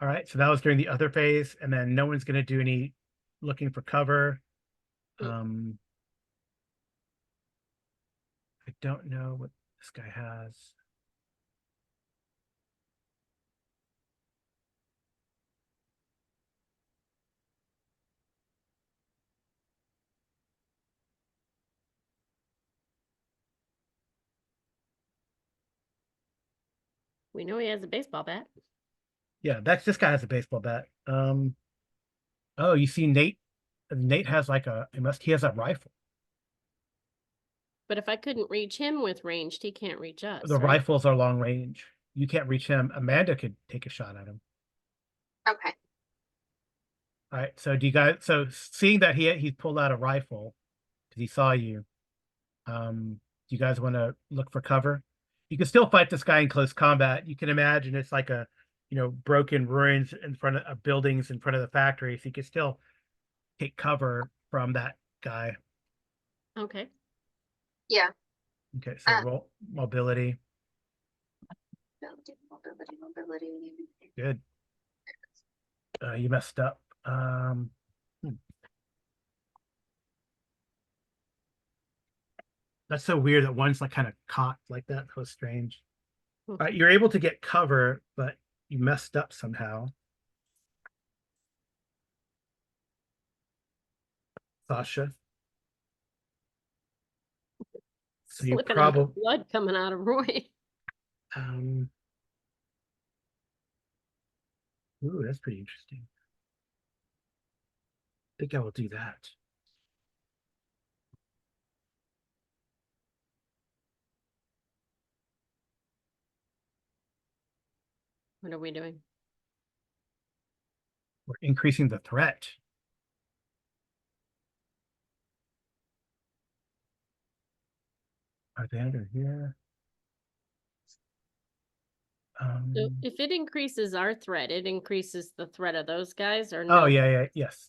S1: All right. So that was during the other phase, and then no one's going to do any looking for cover. I don't know what this guy has.
S2: We know he has a baseball bat.
S1: Yeah, this guy has a baseball bat. Oh, you see Nate. Nate has like he has a rifle.
S2: But if I couldn't reach him with ranged, he can't reach us.
S1: The
S2: right?
S1: rifles are long range. You can't reach him. Amanda could take a shot at him.
S3: Okay.
S1: All right. So do you guys? So seeing that he pulled out a rifle because he saw you, do you guys want to look for cover? You can still fight this guy in close combat. You can imagine it's like a, broken ruins in front of buildings in front of the factory. So you can still take cover from that guy.
S2: Okay.
S3: Yeah.
S1: Okay. So roll mobility.
S3: Mobility.
S1: Good. You messed up. That's so weird that one's like kind of cocked like that. That was strange. All right, you're able to get cover, but you messed up somehow. Sasha. So you
S2: Slipping out
S1: probably
S2: of blood coming out of Roy.
S1: Ooh, that's pretty interesting. I think I will do that.
S2: What are we doing?
S1: We're increasing the threat. Are they under here?
S2: So if it increases our threat, it increases the threat of those guys, or
S1: Oh
S2: no?
S1: yeah. Yes.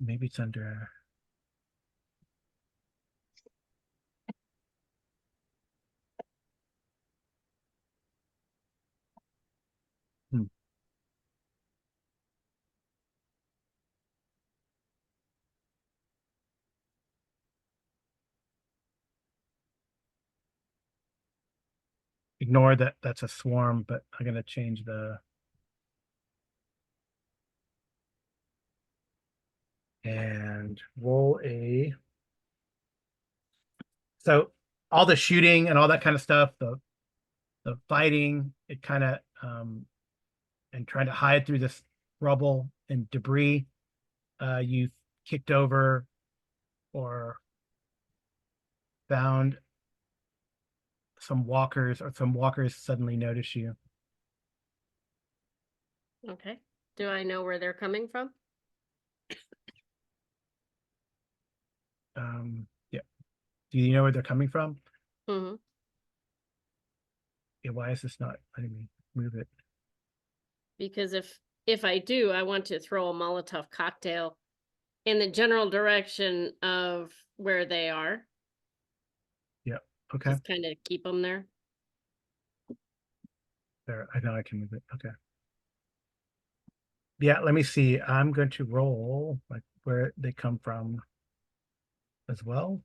S1: Maybe it's under. Ignore that. That's a swarm, but I'm gonna change the. and roll a. So all the shooting and all that kind of stuff, the fighting, it kind of and trying to hide through this rubble and debris, you kicked over or found some walkers, or some walkers suddenly notice you.
S2: Okay. Do I know where they're coming from?
S1: Yeah. Do you know where they're coming from?
S2: Mm-hmm.
S1: Yeah, why is this not letting me move it?
S2: Because if I do, I want to throw a Molotov cocktail in the general direction of where they are.
S1: Yeah. Okay.
S2: Just kind of keep them there.
S1: There, I know I can move it. Okay. Yeah, let me see. I'm going to roll like where they come from as well.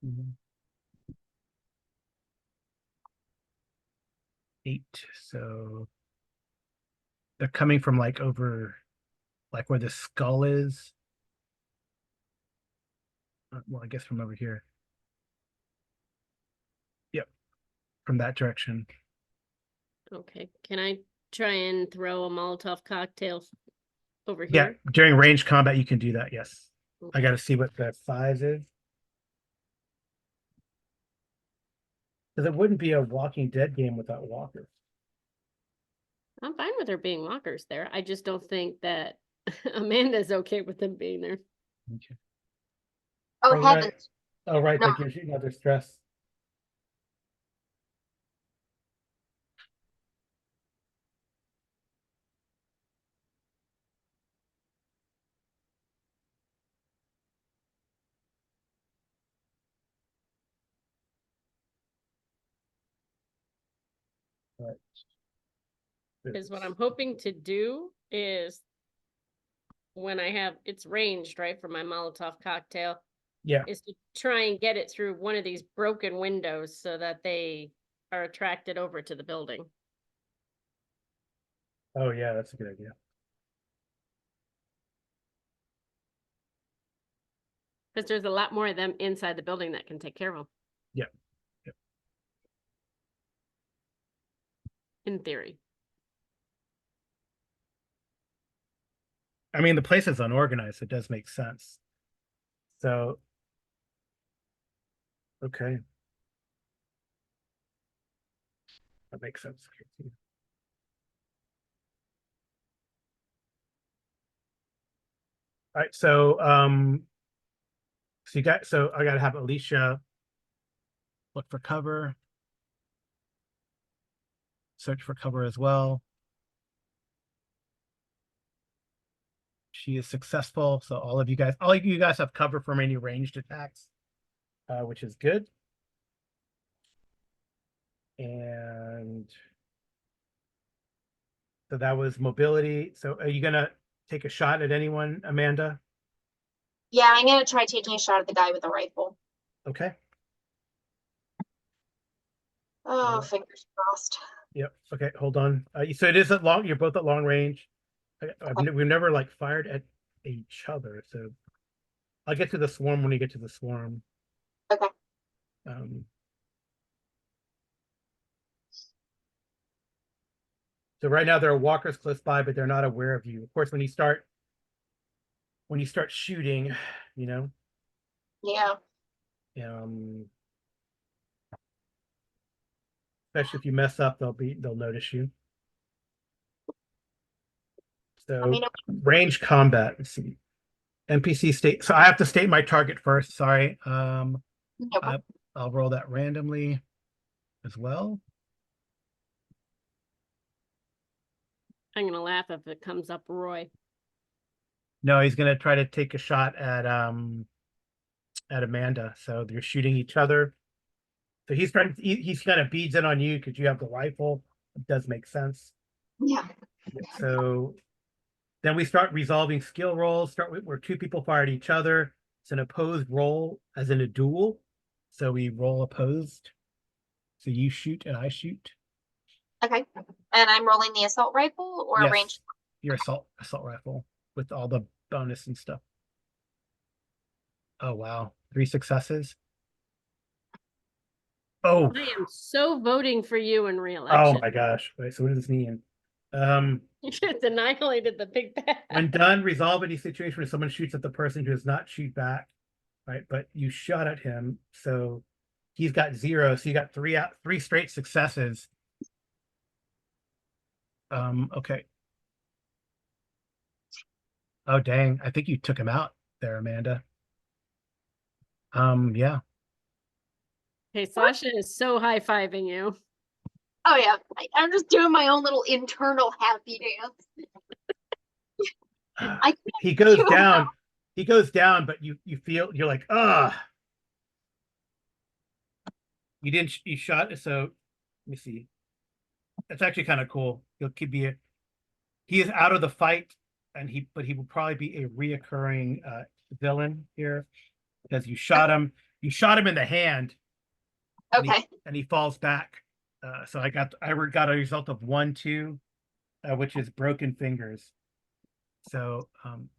S1: Mhm. 8. So they're coming from like over, like where the skull is. Well, I guess from over here. Yep, from that direction.
S2: Okay. Can I try and throw a Molotov cocktail over
S1: Yeah,
S2: here?
S1: during range combat, you can do that. Yes. I
S2: Okay.
S1: got to see what the size is. Because it wouldn't be a Walking Dead game without walkers.
S2: I'm fine with there being walkers there. I just don't think that Amanda's okay with them being there.
S1: Okay.
S3: Oh,
S1: Oh, right.
S3: heavens.
S1: Oh, right.
S3: No.
S1: That gives you another stress. Right.
S2: Because what I'm hoping to do is when I have it's ranged, right, for my Molotov cocktail,
S1: Yeah.
S2: is to try and get it through one of these broken windows so that they are attracted over to the building.
S1: Oh, yeah, that's a good idea.
S2: Because there's a lot more of them inside the building that can take care of them.
S1: Yeah. Yeah.
S2: In theory.
S1: I mean, the place is unorganized. So it does make sense. So, okay. That makes sense. All right. So I got to have Alicia look for cover, search for cover as well. She is successful. So all of you guys have cover from any ranged attacks, which is good. And so that was mobility. So are you gonna take a shot at anyone, Amanda?
S3: Yeah, I'm gonna try taking a shot at the guy with the rifle.
S1: Okay.
S3: Oh, fingers crossed.
S1: Yep. Okay. Hold on. So it is at long. You're both at long range. We've never like fired at each other. So I'll get to the swarm when we get to the swarm.
S3: Okay.
S1: So right now there are walkers close by, but they're not aware of you. Of course, when you start shooting, you know,
S3: Yeah.
S1: um, especially if you mess up, they'll notice you.
S3: I mean,
S1: So range combat. Let's see. NPC state. So I have to state my target first. Sorry.
S3: no problem.
S1: I'll roll that randomly as well.
S2: I'm gonna laugh if it comes up Roy.
S1: No, he's gonna try to take a shot at Amanda. So they're shooting each other. So he's kind of beads in on you because you have the rifle. It does make sense.
S3: Yeah.
S1: So then we start resolving skill rolls. Where 2 people fire at each other. It's an opposed roll, as in a duel. So we roll opposed. So you shoot and I shoot.
S3: Okay. And I'm rolling the assault rifle or
S1: Yes,
S3: range.
S1: your assault rifle with all the bonus and stuff. Oh wow, 3 successes. Oh,
S2: I am so voting for you in
S1: oh
S2: re-election.
S1: my gosh. Wait, so what does this mean? Um,
S2: You just annihilated the big bad.
S1: when done, resolve any situation where someone shoots at the person who does not shoot back, right? But you shot at him, so he's got 0. So you got 3 straight successes. Okay. Oh dang, I think you took him out there, Amanda. Yeah.
S2: Okay, Sasha is so high-fiving you.
S3: Oh yeah, I'm just doing my own little internal happy dance. I can't
S1: He goes
S3: do
S1: down. He goes down, but you feel you're like, you didn't you shot it, so let me see. That's actually kind of cool. He'll keep be he is out of the fight, and he will probably be a reoccurring villain here because you shot him in the hand, and
S3: Okay.
S1: he falls back. So I got a result of 1, 2, which is broken fingers. So
S2: Can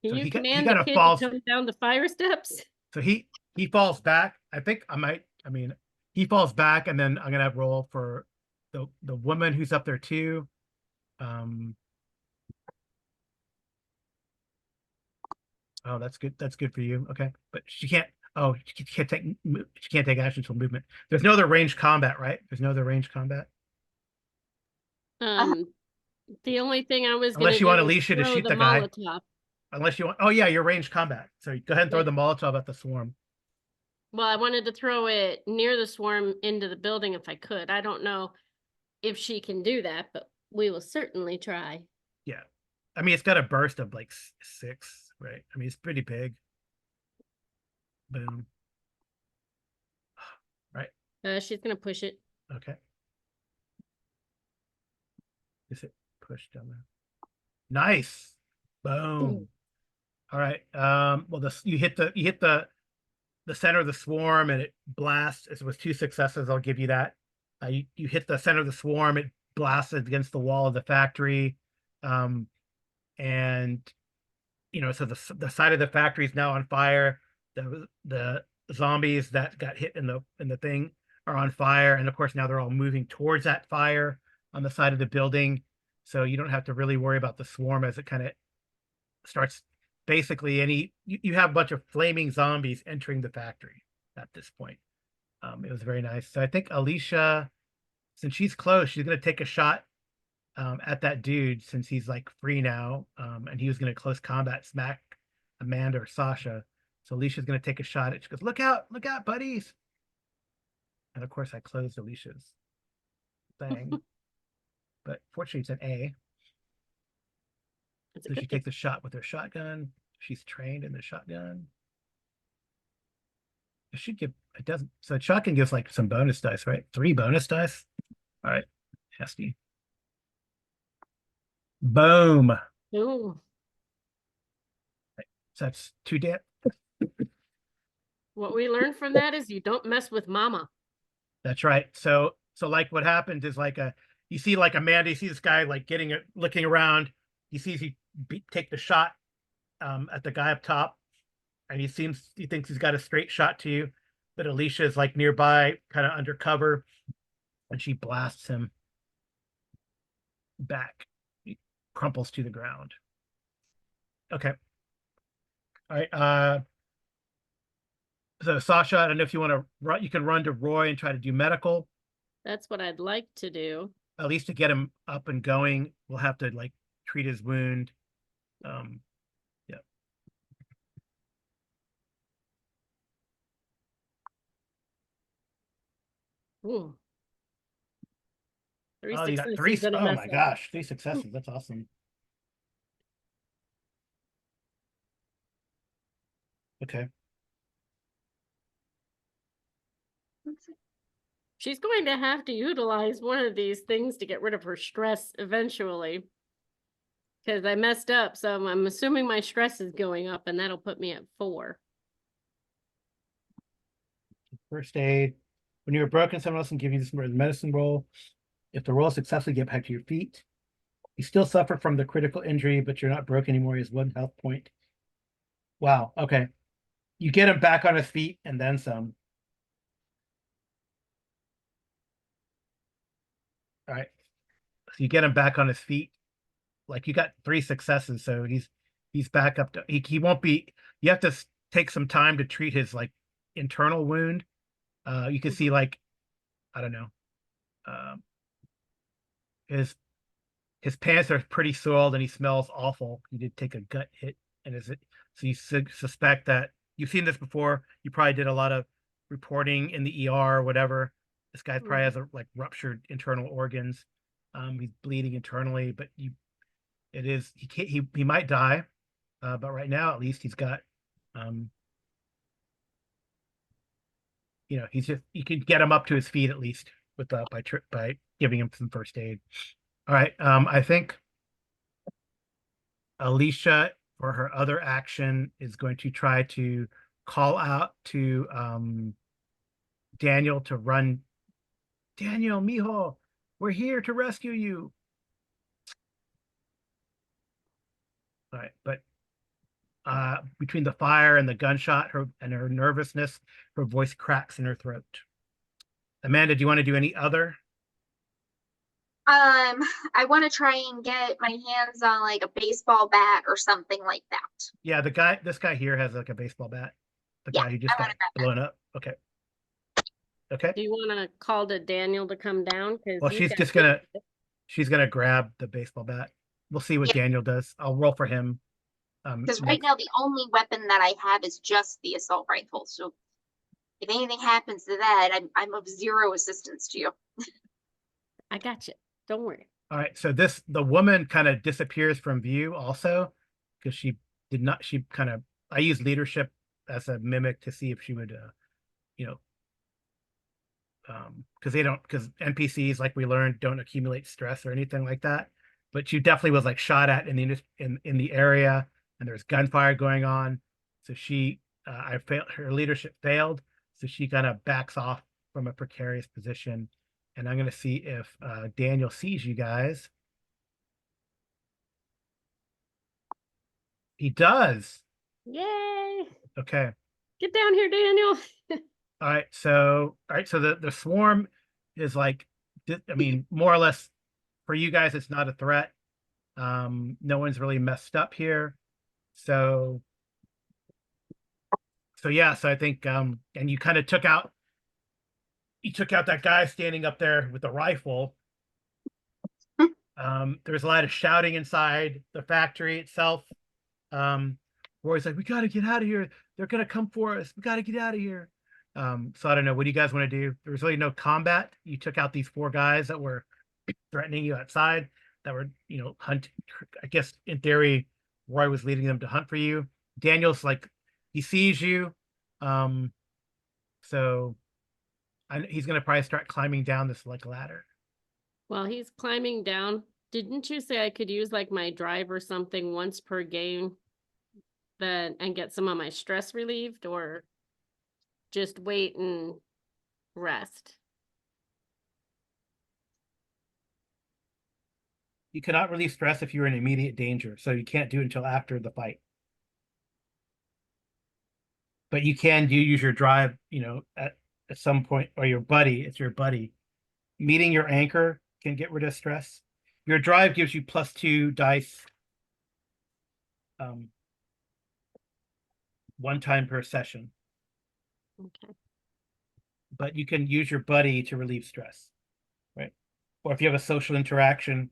S1: so
S2: you
S1: he
S2: command the
S1: kind of
S2: kid to
S1: falls.
S2: come down the fire steps?
S1: So he falls back. I think I might. I mean, he falls back, and then I'm gonna roll for the woman who's up there too. Um. Oh, that's good. That's good for you. Okay, but she can't. Oh, she can't take action until movement. There's no other range combat, right? There's no other range combat
S3: Uh,
S2: Um, the only thing I was
S1: unless
S2: gonna
S1: you want
S2: do is
S1: Alicia to
S2: throw
S1: shoot
S2: the
S1: the guy.
S2: Molotov.
S1: Unless you want. Oh yeah, your range combat. So go ahead and throw
S2: Yeah.
S1: the Molotov at the swarm.
S2: Well, I wanted to throw it near the swarm into the building if I could. I don't know if she can do that, but we will certainly try.
S1: Yeah, I mean it's got a burst of like 6, right? I mean it's pretty big. Boom. Right.
S2: She's gonna push it.
S1: Okay. Is it pushed down there? Nice. Boom. All right. Well, you hit the center of the swarm and it blasts. It was 2 successes. I'll give you that. You hit the center of the swarm. It blasted against the wall of the factory, and so the side of the factory is now on fire. The zombies that got hit in the thing are on fire, and of course now they're all moving towards that fire on the side of the building. So you don't have to really worry about the swarm as it kind of starts. Basically, you have a bunch of flaming zombies entering the factory at this point. It was very nice. So I think Alicia, since she's close, she's gonna take a shot at that dude since he's like free now, and he was gonna close combat smack Amanda or Sasha. So Alicia's gonna take a shot at. She goes, look out, buddies! And of course, I closed Alicia's thing, but fortunately, it's an A.
S2: It's a
S1: So she
S2: good thing.
S1: takes a shot with her shotgun. She's trained in the shotgun. It should give. It doesn't. So shotgun gives like some bonus dice, right? 3 bonus dice. All right, hefty. Boom.
S2: Ooh,
S1: So that's 2 damage.
S2: what we learned from that is you don't mess with mama.
S1: That's right. So like what happened is like you see like Amanda, you see this guy like looking around. He sees take the shot at the guy up top, and he thinks he's got a straight shot to you, but Alicia is like nearby, kind of undercover, and she blasts him back. He crumples to the ground. Okay. All right. So Sasha, I don't know if you want to run. You can run to Roy and try to do medical.
S2: That's what I'd like to do.
S1: At least to get him up and going. We'll have to like treat his wound. Yeah.
S2: Ooh. Three
S1: Oh, you got
S2: successes
S1: 3.
S2: and a
S1: Oh
S2: mess
S1: my
S2: up.
S1: gosh, 3 successes. That's awesome. Okay.
S2: She's going to have to utilize one of these things to get rid of her stress eventually. Because I messed up, so I'm assuming my stress is going up, and that'll put me at 4.
S1: First aid. When you were broken, someone else can give you this medicine roll. If the roll successfully, get back to your feet. You still suffer from the critical injury, but you're not broken anymore. He has 1 health point. Wow. Okay. You get him back on his feet and then some. All right. So you get him back on his feet. Like you got 3 successes, so he's back up to he won't be. You have to take some time to treat his like internal wound. You can see like I don't know. Um, his pants are pretty soiled and he smells awful. He did take a gut hit, and is it so you suspect that you've seen this before? You probably did a lot of reporting in the ER or whatever. This guy probably has a, like ruptured internal organs. He's bleeding internally, but it is he can't he might die, but right now at least he's got he's just you can get him up to his feet at least with by giving him some first aid. All right, I think Alicia, for her other action, is going to try to call out to Daniel to run. Daniel, mijo, we're here to rescue you. All right, but between the fire and the gunshot, her nervousness, her voice cracks in her throat. Amanda, do you want to do any other?
S3: I want to try and get my hands on like a baseball bat or something like that.
S1: Yeah, this guy here has like a baseball bat. The
S3: Yeah,
S1: guy who just
S3: I
S1: got
S3: wanna grab that.
S1: blown up. Okay. Okay.
S2: Do you want to call to Daniel to come down? Because
S1: Well, she's gonna grab the baseball bat. We'll see what
S3: Yeah.
S1: Daniel does. I'll roll for him.
S3: Because right
S1: Next.
S3: now the only weapon that I have is just the assault rifle. So if anything happens to that, I'm of zero assistance to you.
S2: I got you. Don't worry.
S1: All right. So the woman kind of disappears from view also because she did not. She kind of. I use leadership as a mimic to see if she would, you know, because NPCs, like we learned, don't accumulate stress or anything like that. But she definitely was like shot at in the area, and there's gunfire going on. So I failed. Her leadership failed, so she kind of backs off from a precarious position. And I'm gonna see if Daniel sees you guys. He does.
S2: Yay!
S1: Okay.
S2: Get down here, Daniel.
S1: All right. So the swarm is like, I mean, more or less for you guys, it's not a threat. No one's really messed up here. So yeah, so I think and you kind of took out that guy standing up there with the rifle. There's a lot of shouting inside the factory itself. Roy's like, we gotta get out of here. They're gonna come for us. We gotta get out of here. So I don't know. What do you guys want to do? There was really no combat. You took out these 4 guys that were threatening you outside, that were, hunt. I guess in theory, Roy was leading them to hunt for you. Daniel's like, he sees you. So he's gonna probably start climbing down this like ladder.
S2: While he's climbing down, didn't you say I could use like my drive or something once per game and get some of my stress relieved, or just wait and rest?
S1: You cannot relieve stress if you're in immediate danger, so you can't do it until after the fight. But you can use your drive, at some point, or your buddy. It's your buddy. Meeting your anchor can get rid of stress. Your drive gives you +2 dice, 1 time per session.
S2: Okay.
S1: But you can use your buddy to relieve stress, right? Or if you have a social interaction,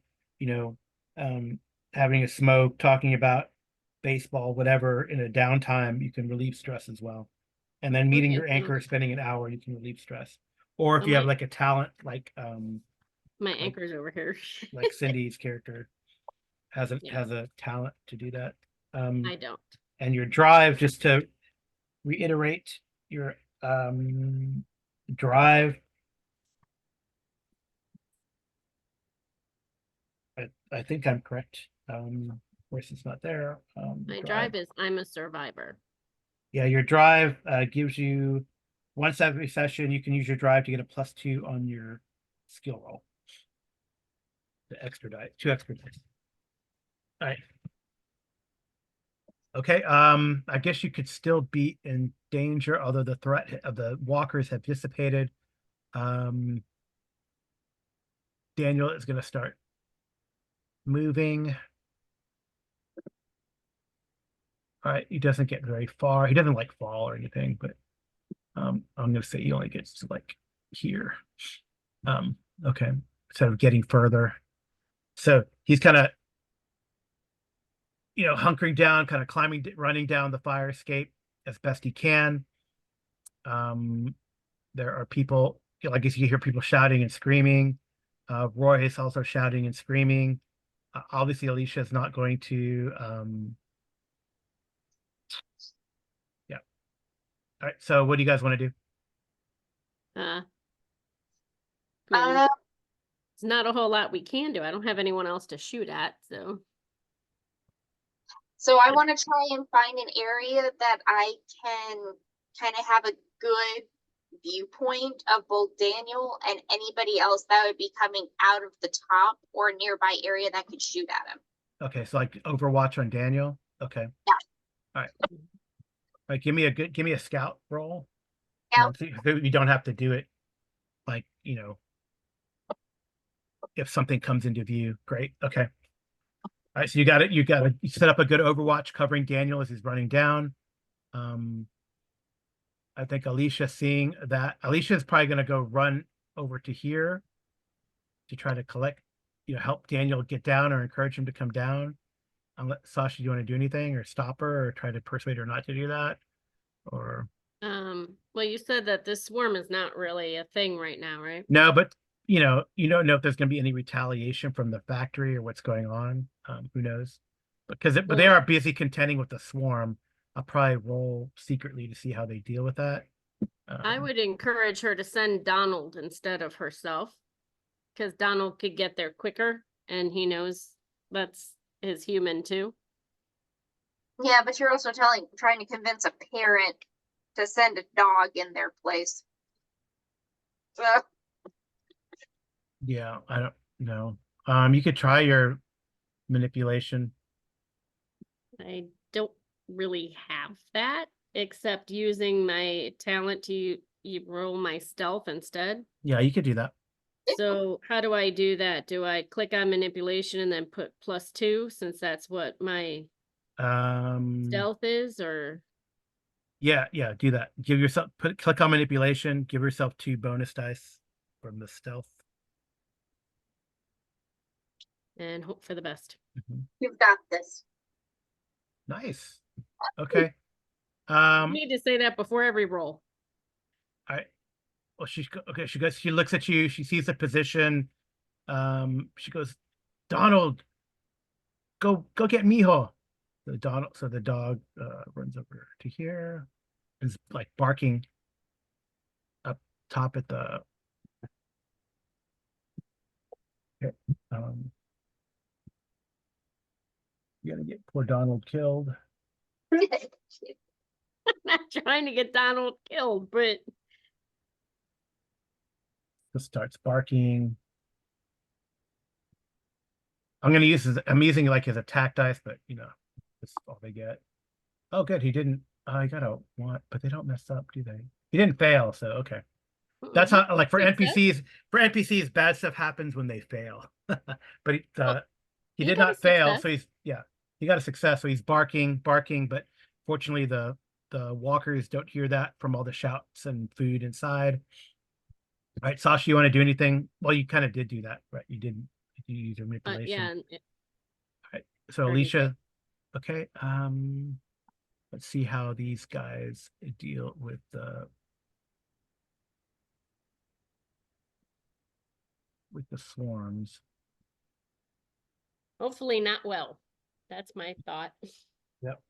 S1: having a smoke, talking about baseball, whatever, in a downtime, you can relieve stress as well. And then meeting your anchor, spending an hour, you can relieve stress. Or if you have like a talent, like
S2: my anchor's over here.
S1: like Cindy's character has a talent to do that.
S2: I don't.
S1: And your drive, just to reiterate, your drive. I think I'm correct. Of course, it's not there.
S2: My drive is I'm a survivor.
S1: Yeah, your drive gives you once every session. You can use your drive to get a +2 on your skill roll. The extra die, 2 extra dice. All right. Okay, I guess you could still be in danger, although the threat of the walkers have dissipated. Daniel is gonna start moving. All right, he doesn't get very far. He doesn't like fall or anything, but I'm gonna say he only gets to like here. Okay, instead of getting further. So he's kind of, hunkering down, kind of climbing, running down the fire escape as best he can. There are people, I guess you hear people shouting and screaming. Roy is also shouting and screaming. Obviously, Alicia is not going to. Yeah. All right. So, what do you guys want to do?
S2: I mean, it's not a whole lot we can do. I don't have anyone else to shoot at, so.
S3: So I want to try and find an area that I can kind of have a good viewpoint of both Daniel and anybody else that would be coming out of the top or nearby area that could shoot at him.
S1: Okay, so like Overwatch on Daniel. Okay.
S3: Yeah.
S1: All right. All right. Give me a scout roll.
S3: Yeah.
S1: You don't have to do it like, if something comes into view. Great. Okay. All right, so you got it. You set up a good Overwatch covering Daniel as he's running down. I think Alicia seeing that, Alicia is probably going to go run over to here to try to collect, help Daniel get down or encourage him to come down. Sasha, do you want to do anything or stop her or try to persuade her not to do that? Or
S2: well, you said that this swarm is not really a thing right now, right?
S1: no, but you don't know if there's going to be any retaliation from the factory or what's going on. Who knows? But they are busy contending with the swarm. I'll probably roll secretly to see how they deal with that.
S2: I would encourage her to send Donald instead of herself, because Donald could get there quicker, and he knows that's his human too.
S3: Yeah, but you're also trying to convince a parent to send a dog in their place. So.
S1: Yeah, I don't know. You could try your manipulation.
S2: I don't really have that, except using my talent to roll my stealth instead.
S1: Yeah, you could do that.
S2: So how do I do that? Do I click on manipulation and then put +2 since that's what my stealth is, or?
S1: Yeah, do that. Give yourself click on manipulation, give yourself 2 bonus dice from the stealth.
S2: And hope for the best.
S3: You've got this.
S1: Nice. Okay.
S2: You need to say that before every roll.
S1: Well, she looks at you, she sees the position. She goes, Donald, go get Mijo. So the dog runs over to here and is like barking up top at the you're gonna get poor Donald killed.
S2: I'm not trying to get Donald killed, but
S1: Just starts barking. I'm using like his attack dice, but that's all they get. Oh, good. He didn't. I gotta want, but they don't mess up, do they? He didn't fail, so okay. That's how, like for NPCs, bad stuff happens when they fail. But he did not fail, so he got a success. So he's barking, but fortunately the walkers don't hear that from all the shouts and food inside. All right, Sasha, you want to do anything? Well, you kind of did do that, right? You didn't. You use your manipulation.
S2: yeah.
S1: All right. So Alicia, okay. Let's see how these guys deal with the swarms.
S2: Hopefully not well. That's my thought.
S1: Yep.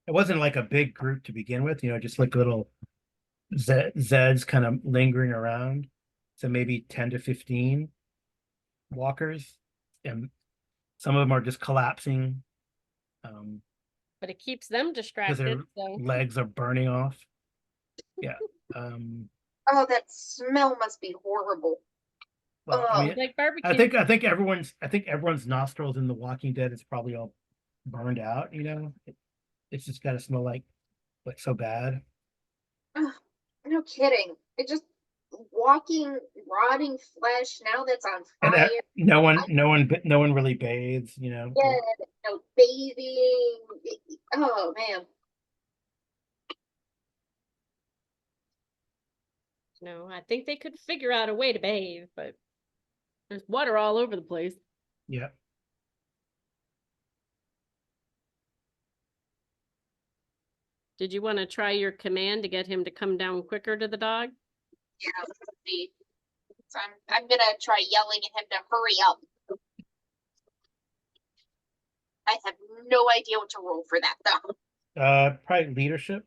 S1: It wasn't like a big group to begin with, just like little Zeds kind of lingering around. So maybe 10 to 15 walkers. And some of them are just collapsing.
S2: But it keeps them
S1: Because
S2: distracted.
S1: their
S2: So
S1: legs are burning off. Yeah.
S3: Oh, that smell must be horrible.
S1: Well, I
S3: Oh,
S1: mean,
S2: Like barbecue.
S1: I think everyone's nostrils in The Walking Dead is probably all burned out, you know? It's just gotta smell like so bad.
S3: ugh, no kidding. It just walking, rotting flesh now that's on
S1: And
S3: fire.
S1: no one really bathes, you know.
S3: Yeah, no bathing. Oh man.
S2: No, I think they could figure out a way to bathe, but there's water all over the place.
S1: Yeah.
S2: Did you want to try your command to get him to come down quicker to the dog?
S3: Yeah, let's see. So I'm gonna try yelling at him to hurry up. I have no idea what to roll for that though.
S1: Probably leadership.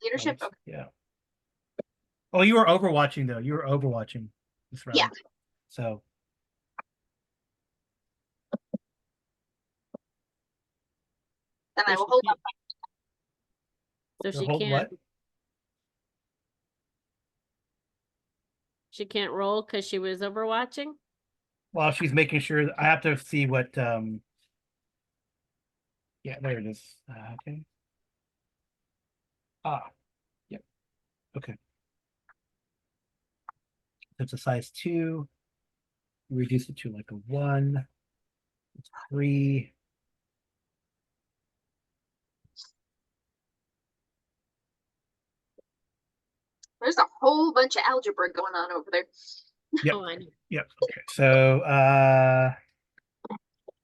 S3: Leadership. Okay.
S1: Yeah. Oh, you were overwatching though. You were overwatching this round.
S3: Yeah.
S1: So
S3: Then I will hold up.
S2: So she
S1: hold
S2: can't.
S1: what?
S2: She can't roll because she was overwatching.
S1: Well, she's making sure I have to see what yeah, there it is. Okay. Ah, yep. Okay. It's a size 2. Reduce it to like a 1. It's 3.
S3: There's a whole bunch of algebra going on over there.
S1: Yep.
S2: Oh, I know.
S1: Yep. Okay. So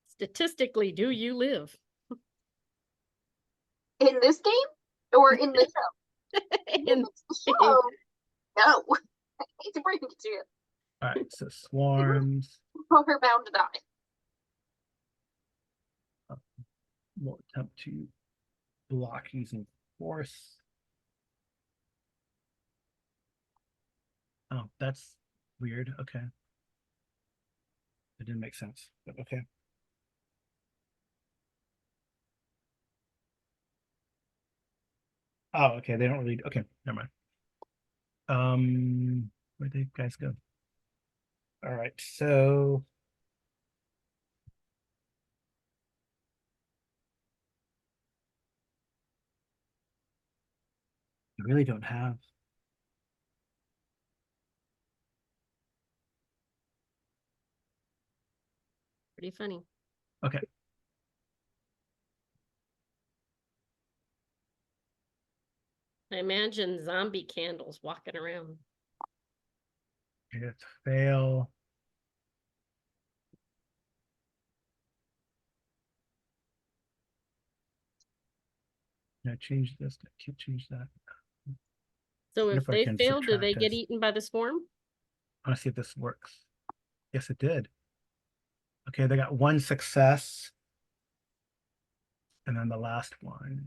S2: Statistically, do you live?
S3: In this game or in the show?
S2: In
S3: The show. No. I hate to break it to you.
S1: all right, so swarms.
S3: We're bound to die.
S1: We'll attempt to block using force. Oh, that's weird. Okay. It didn't make sense, but okay. Oh, okay. They don't really. Okay, never mind. Where'd they guys go? All right, so I really don't have.
S2: Pretty funny.
S1: Okay.
S2: I imagine zombie candles walking around.
S1: It's fail. Now change this. I can't change that.
S2: So
S1: Wonder
S2: if
S1: I
S2: they
S1: can
S2: fail, do they
S1: subtract
S2: get
S1: this.
S2: eaten by the swarm?
S1: I want to see if this works. Yes, it did. Okay, they got 1 success. And then the last one.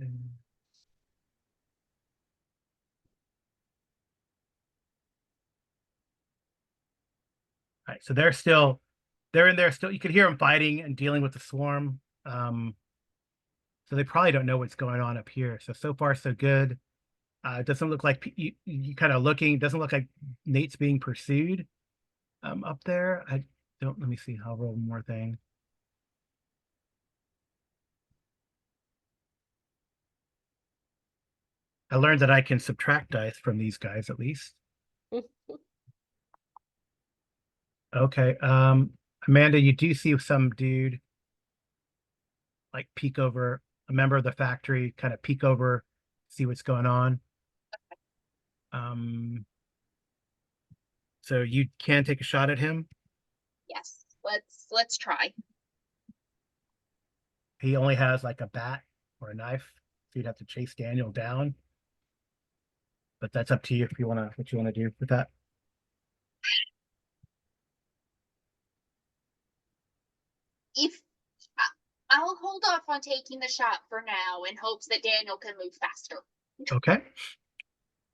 S1: All right, so they're in there still. You could hear them fighting and dealing with the swarm. So they probably don't know what's going on up here. So far so good. It doesn't look like you kind of looking. Doesn't look like Nate's being pursued up there. I don't. Let me see. I'll roll one more thing. I learned that I can subtract dice from these guys at least. Okay. Amanda, you do see some dude like peek over, a member of the factory, kind of peek over, see what's going on. So you can take a shot at him.
S3: Yes. Let's try.
S1: He only has like a bat or a knife, so you'd have to chase Daniel down. But that's up to you if you wanna what you want to do with that.
S3: If I'll hold off on taking the shot for now in hopes that Daniel can move faster.
S1: Okay.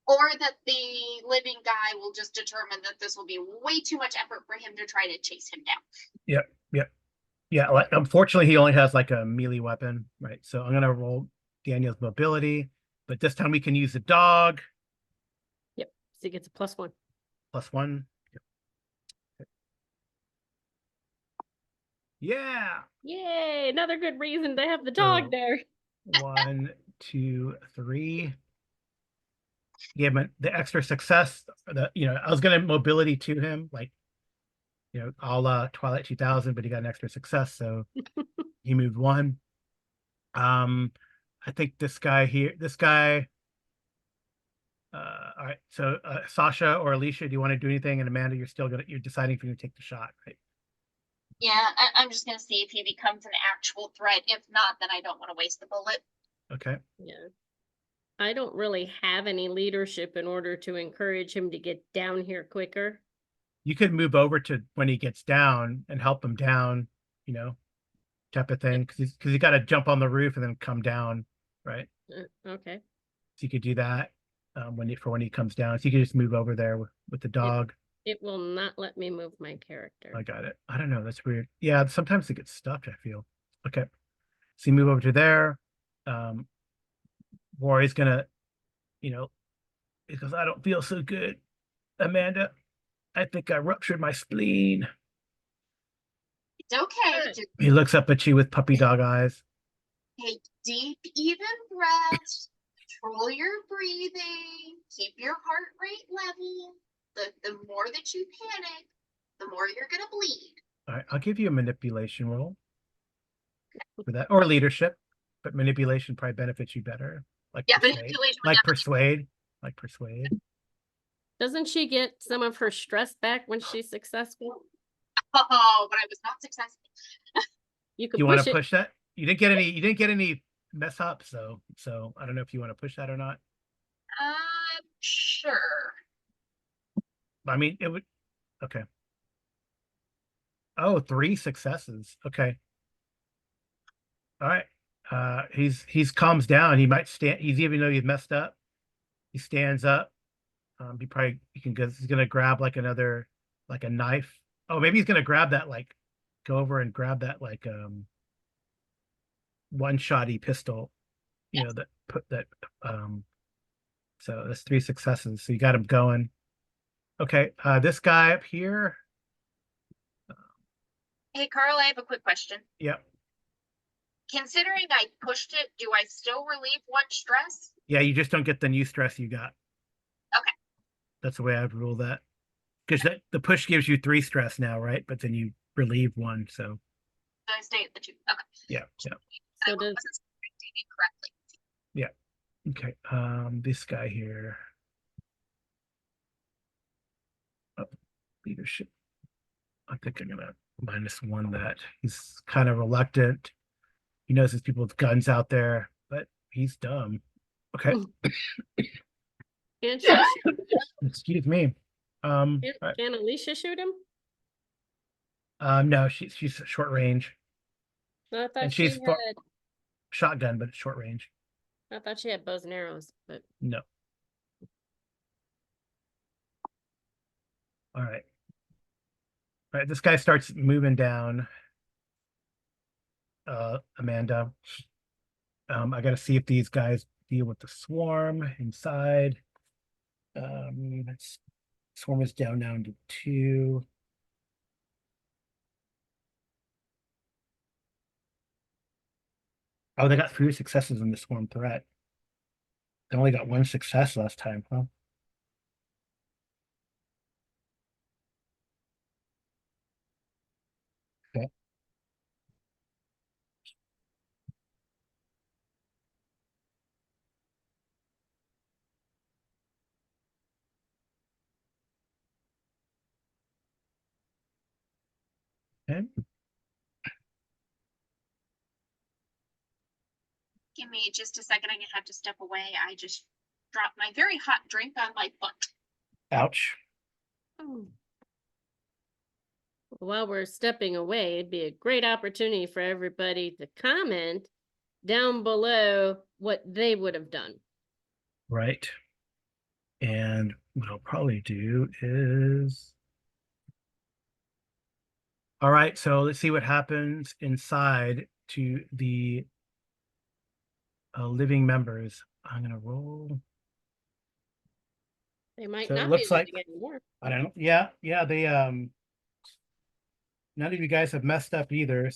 S3: Or that the living guy will just determine that this will be way too much effort for him to try to chase him down.
S1: Yep. Yep. Yeah. Like, unfortunately, he only has like a melee weapon, right? So I'm gonna roll Daniel's mobility, but this time we can use the dog.
S2: he gets a +1.
S1: +1. Yep. Yeah.
S2: Yay! Another good reason to have the dog
S1: So-
S2: there.
S1: 1, 2, 3. Gave him the extra success. I was gonna mobility to him, like, a la Twilight 2000, but he got an extra success, so he moved 1. I think this guy. All right. So Sasha or Alicia, do you want to do anything? And Amanda, you're deciding if you're gonna take the shot, right?
S3: Yeah, I'm just gonna see if he becomes an actual threat. If not, then I don't want to waste the bullet.
S1: Okay.
S2: Yeah. I don't really have any leadership in order to encourage him to get down here quicker.
S1: You could move over to when he gets down and help him down, type of thing, because he's got to jump on the roof and then come down, right?
S2: Okay.
S1: So you could do that when he comes down. So you could just move over there with the dog.
S2: It will not let me move my character.
S1: I got it. I don't know. That's weird. Yeah, sometimes it gets stuck, I feel. Okay. So you move over to there. Rory's gonna, he goes, I don't feel so good, Amanda. I think I ruptured my spleen.
S3: It's okay.
S2: Good.
S3: Just
S1: He looks up at you with puppy dog eyes.
S3: take deep, even breaths. Control your breathing. Keep your heart rate level. The more that you panic, the more you're gonna bleed.
S1: All right, I'll give you a manipulation roll for that, or leadership, but manipulation probably benefits you better. Like
S3: Yeah,
S1: persuade,
S3: manipulation would
S1: like
S3: definitely-
S1: persuade, like persuade.
S2: Doesn't she get some of her stress back when she's successful?
S3: Oh, but I was not successful.
S2: You could
S1: You want
S2: push
S1: to
S2: it.
S1: push that? You didn't get any mess ups, so I don't know if you want to push that or not.
S3: Sure.
S1: I mean, it would. Okay. Oh, 3 successes. Okay. All right. He's calms down. He might stand. Even though he's messed up, he stands up. He's gonna grab like a knife. Oh, maybe he's gonna grab that, like, go over and grab that, like, one-shotty pistol.
S3: Yes.
S1: That put that. So that's 3 successes. So you got him going. Okay. This guy up here.
S3: Hey, Carl, I have a quick question.
S1: Yep.
S3: Considering I pushed it, do I still relieve 1 stress?
S1: Yeah. You just don't get the new stress you got.
S3: Okay.
S1: That's the way I'd rule that. Because the push gives you 3 stress now, right? But then you relieve 1. So
S3: So I stay at the 2. Okay.
S1: yeah.
S2: So
S3: I
S2: does
S3: wasn't reading correctly.
S1: Okay. This guy here. Oh, leadership. I think I'm gonna -1 that. He's kind of reluctant. He knows there's people with guns out there, but he's dumb. Okay.
S2: Can she shoot him?
S1: Excuse me. All right.
S2: Can Alicia shoot him?
S1: No, she's short range.
S2: I thought
S1: And
S2: she
S1: she's far-
S2: had.
S1: Shotgun, but it's short range.
S2: I thought she had bows and arrows, but
S1: No. All right. All right. This guy starts moving down. Amanda. I gotta see if these guys deal with the swarm inside. Swarm is down now to 2. Oh, they got 3 successes in the swarm threat. They only got 1 success last time, huh? Okay. Okay.
S3: Give me just a second. I'm gonna have to step away. I just dropped my very hot drink on my foot.
S1: Ouch.
S2: oh. While we're stepping away, it'd be a great opportunity for everybody to comment down below what they would have done.
S1: Right. And what I'll probably do is. All right, so let's see what happens inside to the living members. I'm gonna roll.
S2: They might
S1: So it
S2: not be
S1: looks like,
S2: living anymore.
S1: I don't know. Yeah, they none of you guys have messed up either.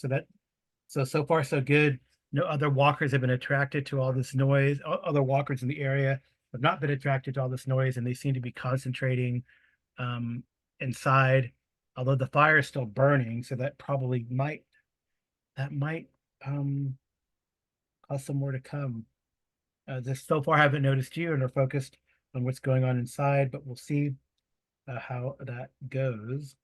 S1: So far so good. No other walkers have been attracted to all this noise. Other walkers in the area have not been attracted to all this noise, and they seem to be concentrating um inside. Although the fire is still burning, so that probably might um cause some more to come. This so far haven't noticed you and are focused on what's going on inside, but we'll see how that goes.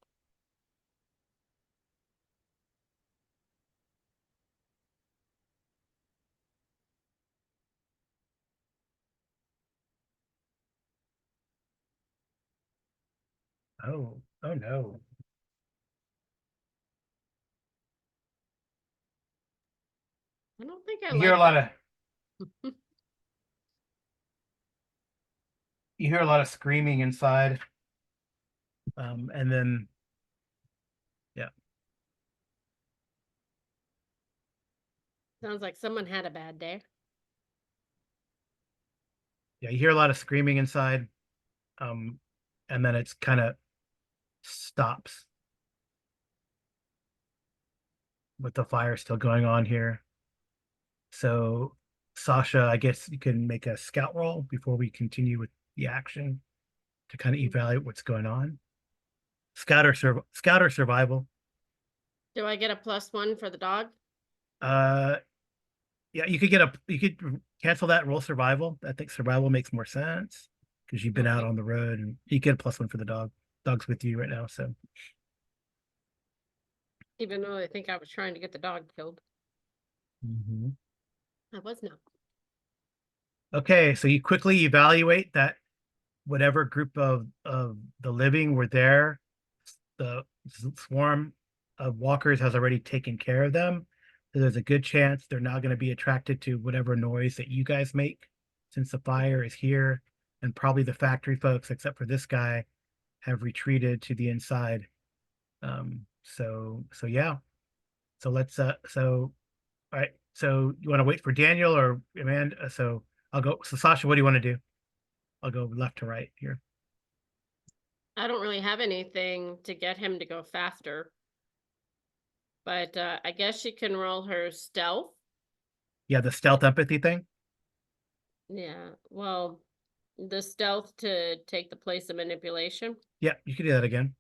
S1: Oh no.
S2: I don't think I
S1: You hear a
S2: like
S1: lot
S2: that.
S1: of you hear a lot of screaming inside. And then yeah.
S2: Sounds like someone had a bad day.
S1: Yeah, you hear a lot of screaming inside. And then it's kind of stops with the fire still going on here. So Sasha, I guess you can make a scout roll before we continue with the action to kind of evaluate what's going on. Scout or survival.
S2: Do I get a +1 for the dog?
S1: Uh yeah, you could cancel that and roll survival. I think survival makes more sense because you've been out
S2: Okay.
S1: on the road, and you get a +1 for the dog. Dog's with you right now, so
S2: Even though I think I was trying to get the dog killed. I was not.
S1: okay. So you quickly evaluate that whatever group of the living were there, the swarm of walkers has already taken care of them. So there's a good chance they're not going to be attracted to whatever noise that you guys make, since the fire is here, and probably the factory folks, except for this guy, have retreated to the inside. So yeah. So let's all right. So you want to wait for Daniel or Amanda? So I'll go. So Sasha, what do you want to do? I'll go left to right here.
S2: I don't really have anything to get him to go faster. But I guess she can roll her stealth.
S1: Yeah, the stealth empathy thing.
S2: Yeah. Well, the stealth to take the place of manipulation.
S1: Yeah, you can do that again.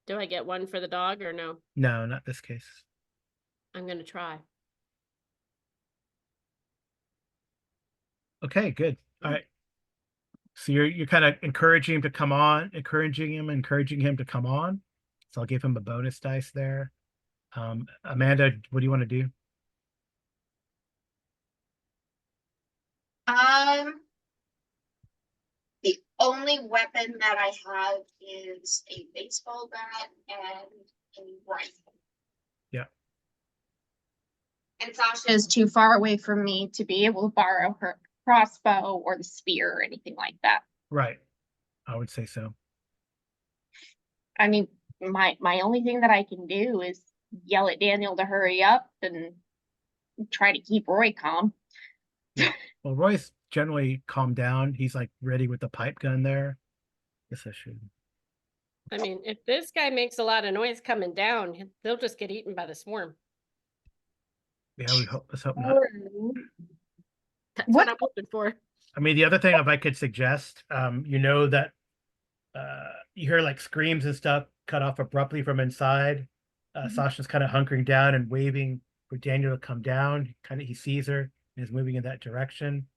S2: Do I get 1 for the dog or no?
S1: No, not this case.
S2: I'm gonna try.
S1: Okay, good. All right. So you're kind of encouraging him to come on, encouraging him to come on. So I'll give him a bonus dice there. Amanda, what do you want to do?
S3: The only weapon that I have is a baseball bat and a rifle.
S1: Yeah.
S3: And Sasha is too far away from me to be able to borrow her crossbow or the spear or anything like that.
S1: Right. I would say so.
S3: I mean, my only thing that I can do is yell at Daniel to hurry up and try to keep Roy calm.
S1: Yeah. Well, Roy's generally calmed down. He's like ready with the pipe gun there. Guess I should.
S2: I mean, if this guy makes a lot of noise coming down, they'll just get eaten by the swarm.
S1: Yeah, let's hope not.
S2: That's what I'm hoping for.
S1: I mean, the other thing, if I could suggest, you know that you hear like screams and stuff cut off abruptly from inside. Sasha's kind of hunkering down and waving for Daniel to come down. He sees her and is moving in that direction,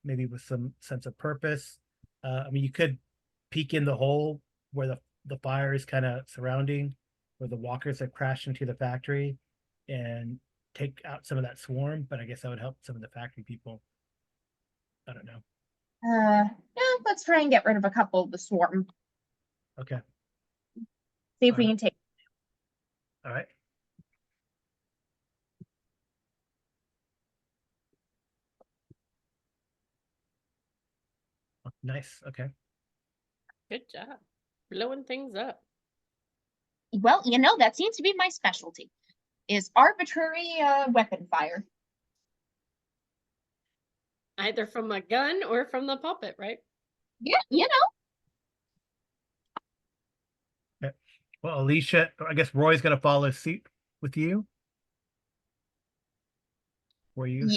S1: maybe with some sense of purpose. I mean, you could peek in the hole where the fire is kind of surrounding, where the walkers have crashed into the factory, and take out some of that swarm. But I guess that would help some of the factory people. I don't know.
S3: Yeah, let's try and get rid of a couple of the swarm.
S1: Okay.
S3: See if we can take.
S1: All right. Nice. Okay.
S2: Good job. Blowing things up.
S3: Well, that seems to be my specialty, is arbitrary weapon fire.
S2: Either from a gun or from the puppet, right?
S3: Yeah,
S1: Well, Alicia, I guess Roy's gonna follow suit with you. Were you?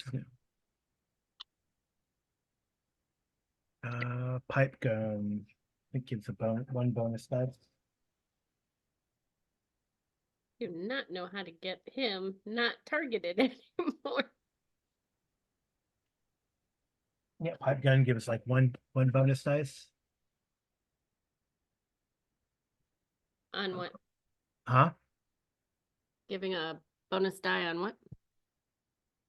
S1: Pipe gun. I think gives a one bonus dice.
S2: Do not know how to get him not targeted anymore.
S1: Yeah, pipe gun gives like one bonus dice.
S2: On what?
S1: Huh?
S2: Giving a bonus die on what?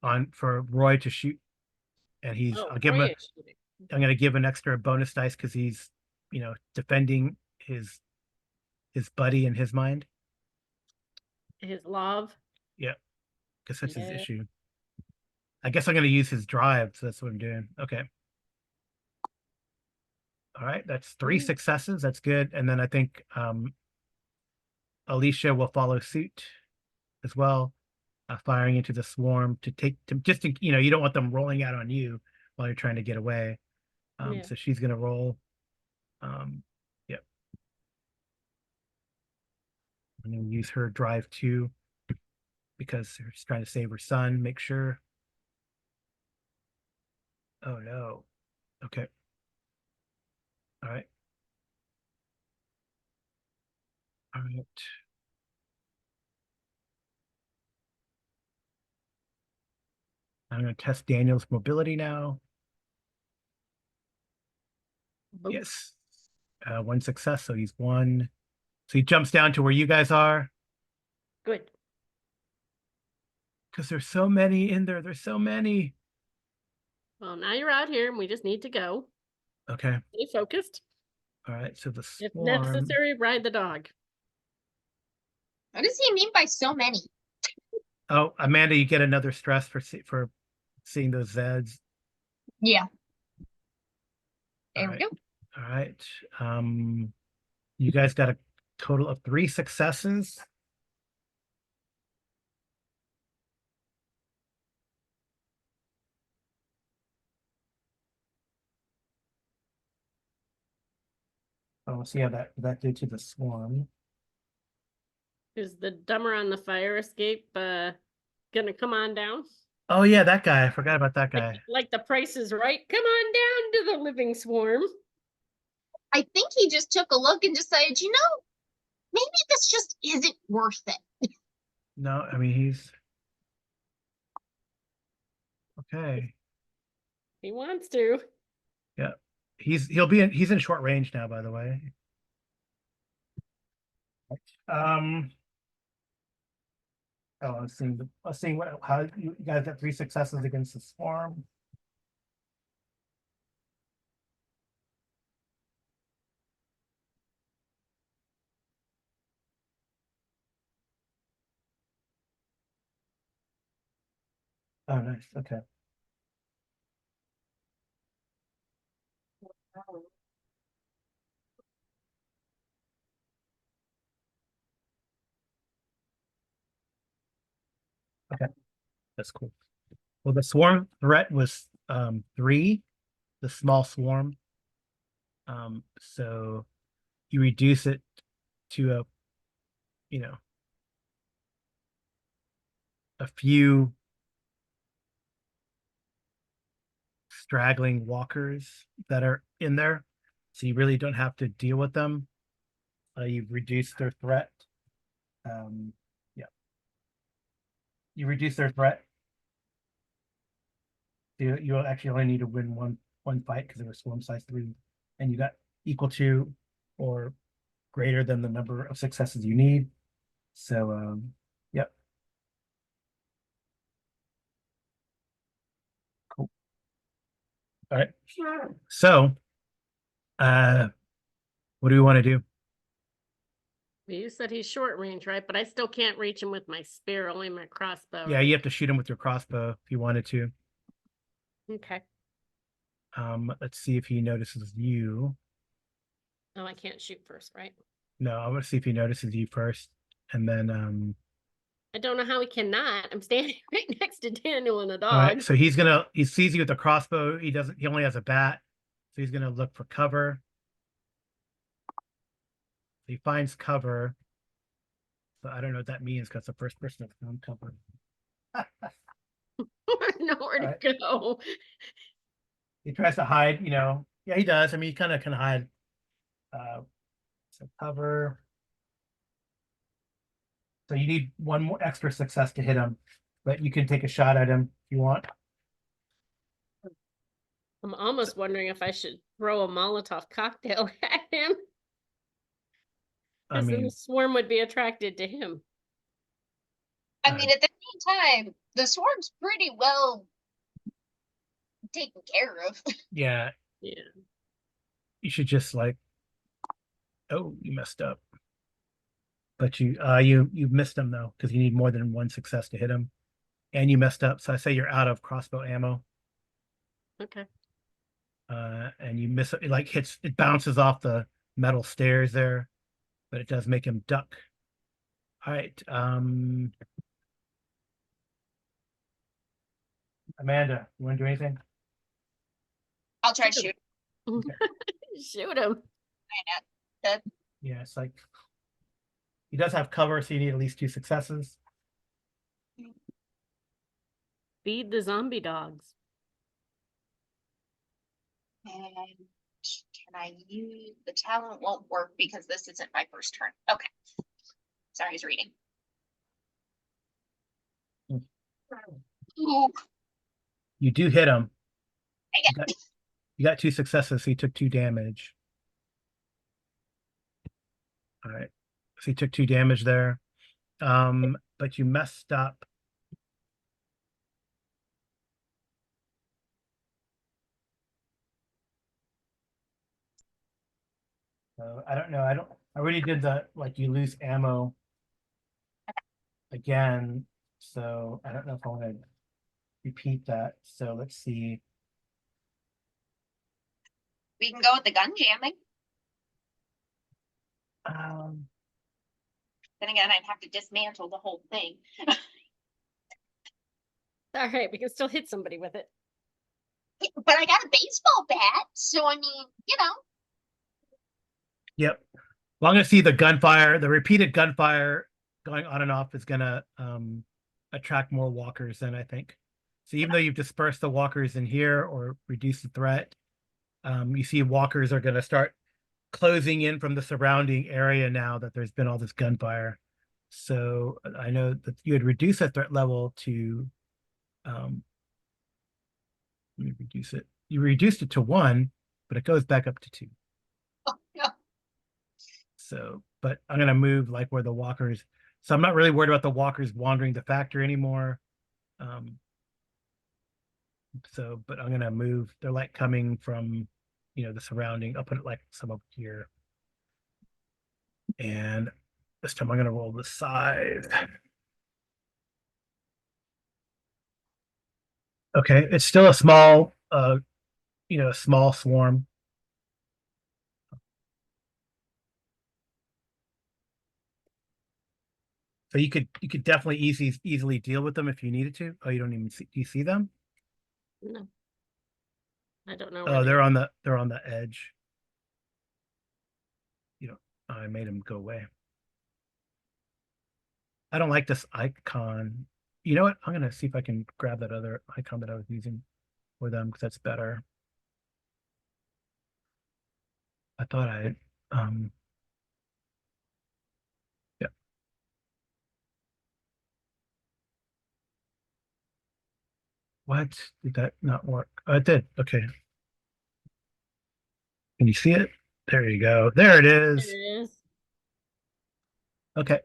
S1: On for Roy to shoot, and I'll give him
S2: Roy
S1: a.
S2: is shooting.
S1: I'm gonna give an extra bonus dice because he's, defending his buddy in his mind.
S2: His love.
S1: Yeah, because that's his
S2: Yeah.
S1: issue. I guess I'm gonna use his drive, so that's what I'm doing. Okay. All right, that's 3
S2: Mhm.
S1: successes. That's good. And then I think Alicia will follow suit as well, firing into the swarm to just to, you don't want them rolling out on you while you're trying to get away.
S2: Yeah.
S1: So she's gonna roll. Yep. I'm gonna use her drive too because she's trying to save her son. Make sure. Oh no. Okay. All right. All right. I'm gonna test Daniel's mobility now.
S2: Boop.
S1: Yes. 1 success, so he's 1. So he jumps down to where you guys are.
S2: Good.
S1: Because there's so many in there. There's so many.
S2: Well, now you're out here and we just need to go.
S1: Okay.
S2: Stay focused.
S1: All right. So the
S2: If
S1: swarm.
S2: necessary, ride the dog.
S3: What does he mean by so many?
S1: Oh, Amanda, you get another stress for seeing those Zeds.
S3: Yeah.
S1: All
S3: There we
S1: right.
S3: go.
S1: All right. You guys got a total of 3 successes. Oh, we'll see how that did to the swarm.
S2: Is the dumber on the fire escape gonna come on down?
S1: Oh yeah, that guy. I forgot about that guy.
S2: Like the price is right. Come on down to the living swarm.
S3: I think he just took a look and decided, maybe this just isn't worth it.
S1: No, I mean he's okay.
S2: He wants to.
S1: Yeah. He's in short range now, by the way. Oh, I was seeing how you guys got 3 successes against the swarm. Oh, nice. Okay. Okay, that's cool. Well, the swarm threat was 3, the small swarm. So you reduce it to a few straggling walkers that are in there. So you really don't have to deal with them. You've reduced their threat. Yeah. You reduce their threat. You actually only need to win one fight because they were swarm size 3, and you got equal to or greater than the number of successes you need. So yep. Cool. All right. So what do we want to do?
S2: You said he's short range, right? But I still can't reach him with my spear, only my crossbow.
S1: Yeah,
S2: right?
S1: you have to shoot him with your crossbow if you wanted to.
S2: Okay.
S1: Let's see if he notices you.
S2: Oh, I can't shoot first, right?
S1: No, I'm gonna see if he notices you first, and then
S2: I don't know how he cannot. I'm standing right next to Daniel and a dog.
S1: all right. So he sees you with the crossbow. He only has a bat, so he's gonna look for cover. he finds cover. So I don't know what that means because the first person that's found cover.
S2: Nowhere to
S1: Alright.
S2: go.
S1: He tries to hide, Yeah, he does. I mean, he kind of can hide. So cover. So you need one more extra success to hit him, but you can take a shot at him if you want.
S2: I'm almost wondering if I should throw a Molotov cocktail at him.
S1: I
S2: Because then
S1: mean,
S2: the swarm would be attracted to him.
S3: I mean, at the same time, the swarm's pretty well taken care of.
S1: yeah,
S2: Yeah.
S1: you should just like, oh, you messed up. But you missed him though, because you need more than one success to hit him. And you messed up. So I say you're out of crossbow ammo.
S2: Okay.
S1: And you miss it, like it bounces off the metal stairs there, but it does make him duck. All right. Amanda, you want to do anything?
S3: I'll try to shoot.
S2: Shoot him.
S1: Yeah, it's like he does have cover, so you need at least 2 successes.
S2: Feed the zombie dogs.
S3: And can I use the talent? Won't work because this isn't my first turn. Okay. Sorry, I was reading. Ooh,
S1: You do hit him.
S3: I got
S1: You got 2 successes, so you took 2 damage. All right. So you took 2 damage there. But you messed up. So I don't know. I already did the like you lose ammo again. So I don't know if I want to repeat that. So let's see.
S3: we can go with the gun jamming.
S1: Um,
S3: Then again, I'd have to dismantle the whole thing.
S2: All right, we can still hit somebody with it.
S3: But I got a baseball bat, so I mean,
S1: yep. Well, I'm gonna see the gunfire, the repeated gunfire going on and off is gonna attract more walkers then I think. So even though you've dispersed the walkers in here or reduced the threat, you see walkers are gonna start closing in from the surrounding area now that there's been all this gunfire. So I know that you had reduced that threat level to let me reduce it. You reduced it to 1, but it goes back up to 2.
S3: Oh, no.
S1: So, but I'm gonna move like where the walkers. So I'm not really worried about the walkers wandering the factory anymore. So, but I'm gonna move. They're like coming from, the surrounding. I'll put it like some up here. And this time I'm gonna roll the side. Okay, it's still a small, a small swarm. So you could definitely easily deal with them if you needed to. Oh, you don't even see. Do you see them?
S2: No. I don't know.
S1: Oh, they're on the edge. I made them go away. I don't like this icon. You know what? I'm gonna see if I can grab that other icon that I was using for them because that's better. I thought yeah. What? Did that not work? Oh, it did. Okay. Can you see it? There you go. There it
S2: There
S1: is.
S2: it is.
S1: Okay.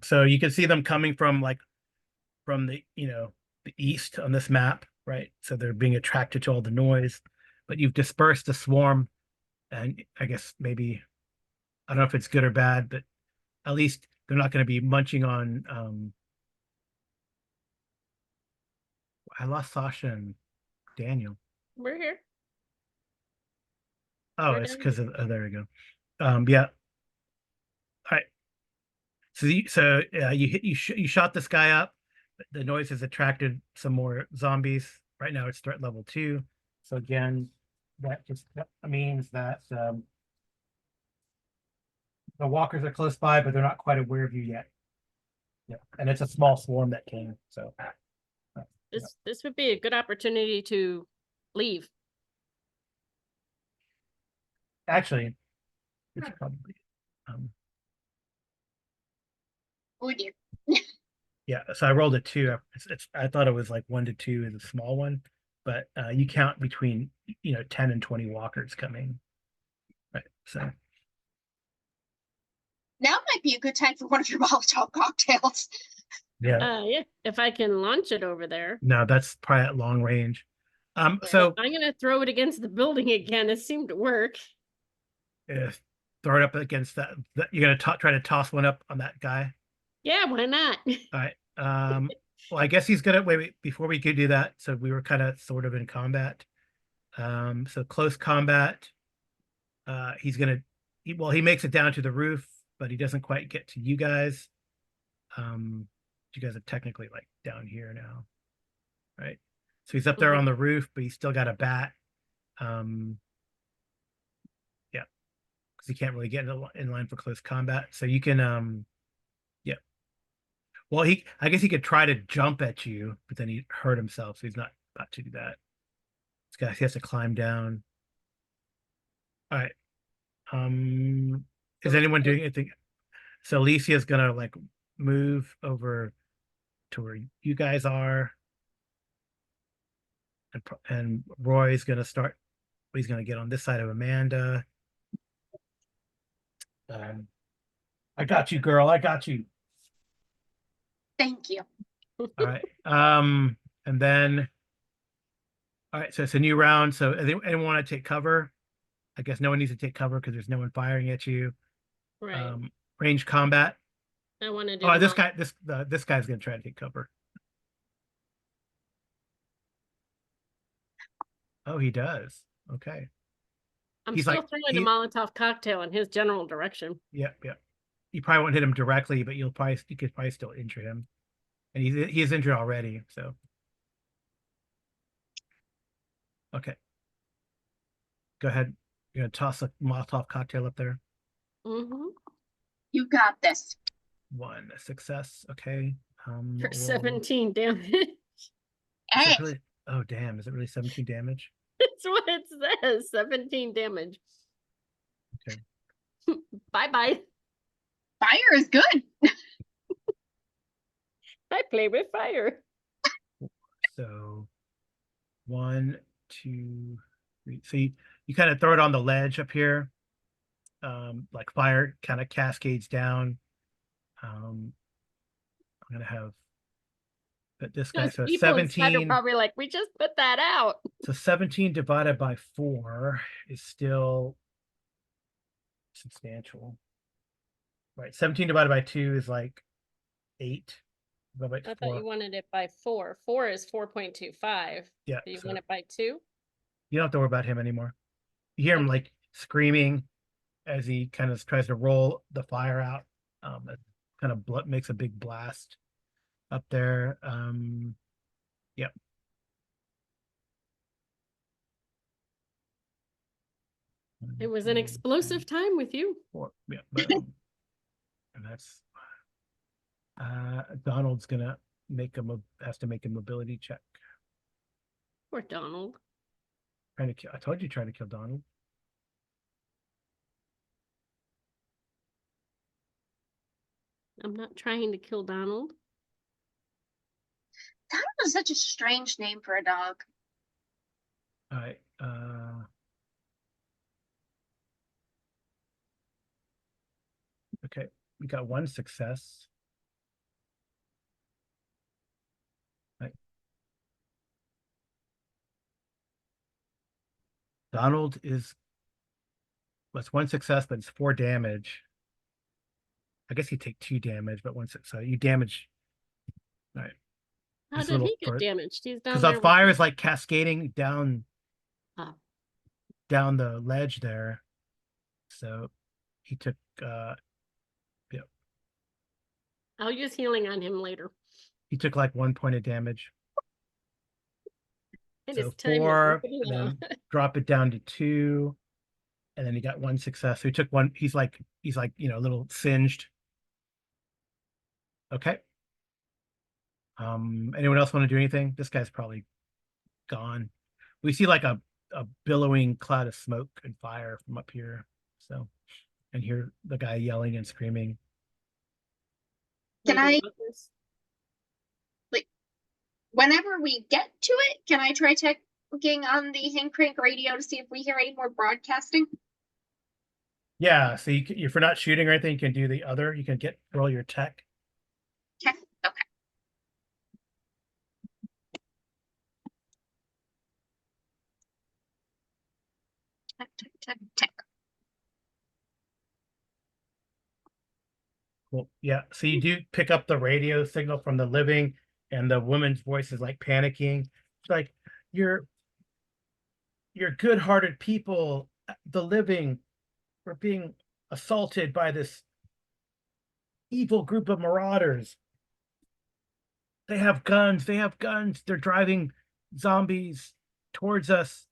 S1: So you can see them coming from from the east on this map, right? So they're being attracted to all the noise, but you've dispersed the swarm, and I guess maybe I don't know if it's good or bad, but at least they're not going to be munching on. I lost Sasha and Daniel.
S2: We're here.
S1: Oh,
S2: We're
S1: it's
S2: down
S1: because
S2: here.
S1: of there we go. Yeah. All right. So you shot this guy up. The noise has attracted some more zombies. Right now it's threat level 2. So again, that means that The walkers are close by, but they're not quite aware of you yet. Yeah, and it's a small swarm that came. So
S2: This would be a good opportunity to leave.
S1: actually, we should probably. Um,
S3: Oh dear.
S1: yeah, so I rolled a 2. I thought it was like 1 to 2 is a small one, but you count between 10 and 20 walkers coming. Right. So
S3: Now might be a good time for one of your Molotov cocktails.
S1: yeah,
S2: Yeah, if I can launch it over there.
S1: no, that's probably at long range.
S3: Yeah.
S1: So
S2: I'm gonna throw it against the building again. It seemed to work.
S1: throw it up against that you're gonna try to toss one up on that guy.
S2: Yeah, why not?
S1: All right. Well, I guess he's gonna wait before we could do that. So we were kind of sort of in combat. So close combat. He's gonna. He makes it down to the roof, but he doesn't quite get to you guys. You guys are technically like down here now, right? So he's up there on the roof, but he's still got a bat. Yeah, because he can't really get in line for close combat. So you can, yeah. Well, I guess he could try to jump at you, but then he hurt himself, so he's not about to do that. This guy, he has to climb down. All right. Is anyone doing anything? So Alicia's gonna like move over to where you guys are, and Roy's gonna start. He's gonna get on this side of Amanda. I got you, girl. I got you.
S3: Thank you.
S1: All right. And then, all right. So it's a new round. So anyone want to take cover? I guess no one needs to take cover because there's no one firing at you.
S2: Right.
S1: Range combat.
S2: I want to do.
S1: Oh, this guy's gonna try to take cover. Oh, he does. Okay.
S2: I'm
S1: He's
S2: still
S1: like
S2: throwing the Molotov cocktail in his general direction.
S1: Yep, yep. You probably won't hit him directly, but you could probably still injure him, and he's injured already. So okay, go ahead. You're gonna toss a Molotov cocktail up there.
S2: Mm-hmm.
S3: You got this.
S1: 1 success. Okay.
S2: For
S1: Roll.
S2: 17 damage.
S1: Is
S3: Hey,
S1: it really? Oh damn! Is it really 17 damage?
S2: That's what it says. 17 damage.
S1: Okay.
S2: Bye-bye.
S3: fire is good.
S2: I play with fire.
S1: So 1, 2, 3. So you kind of throw it on the ledge up here. Like fire kind of cascades down. I'm gonna have this guy.
S2: Those
S1: So
S2: people inside are
S1: 17.
S2: probably like, we just put that out.
S1: So 17 divided by 4 is still substantial. Right. 17 divided by 2 is like 8. Divided by
S2: I
S1: 4.
S2: thought you wanted it by 4. 4 is 4.25.
S1: Yeah.
S2: Do you
S1: So
S2: want it by 2?
S1: you don't have to worry about him anymore. You hear him like screaming as he kind of tries to roll the fire out. It kind of makes a big blast up there. Yep.
S2: It was an explosive time with you.
S1: 4. Yeah. And that's Donald's gonna has to make a mobility check.
S2: Poor Donald.
S1: Trying to kill. I told you, trying to kill Donald.
S2: I'm not trying to kill Donald.
S3: Donald is such a strange name for a dog.
S1: All right. Okay, we got 1 success. Right. Donald is. Well, it's 1 success, but it's 4 damage. I guess you take 2 damage, but so you damage. All right.
S2: How
S1: Just a
S2: did
S1: little
S2: he get
S1: further.
S2: damaged? He's down
S1: Because
S2: there.
S1: the fire is like cascading down
S2: Oh.
S1: the ledge there. So he took
S2: I'll use healing on him later.
S1: he took like 1 point of damage.
S2: It
S1: So
S2: is time
S1: 4,
S2: to
S1: and then drop it down to 2. And then he got one success. So he took one. He's like, a little singed. Okay. Anyone else want to do anything? This guy's probably gone. We see like a billowing cloud of smoke and fire from up here. So, and hear the guy yelling and screaming.
S3: Can
S2: Like
S3: I,
S2: walkers.
S3: whenever we get to it, can I try checking on the hand crank radio to see if we hear any more broadcasting?
S1: Yeah. So if you're not shooting or anything, you can do the other. You can roll your tech.
S3: Okay. Okay. Tech, tech, tech, tech.
S1: Well, yeah. So you do pick up the radio signal from the living, and the woman's voice is like panicking. It's like, you're good-hearted people, the living, were being assaulted by this evil group of marauders. They have guns. They have guns. They're driving zombies towards us,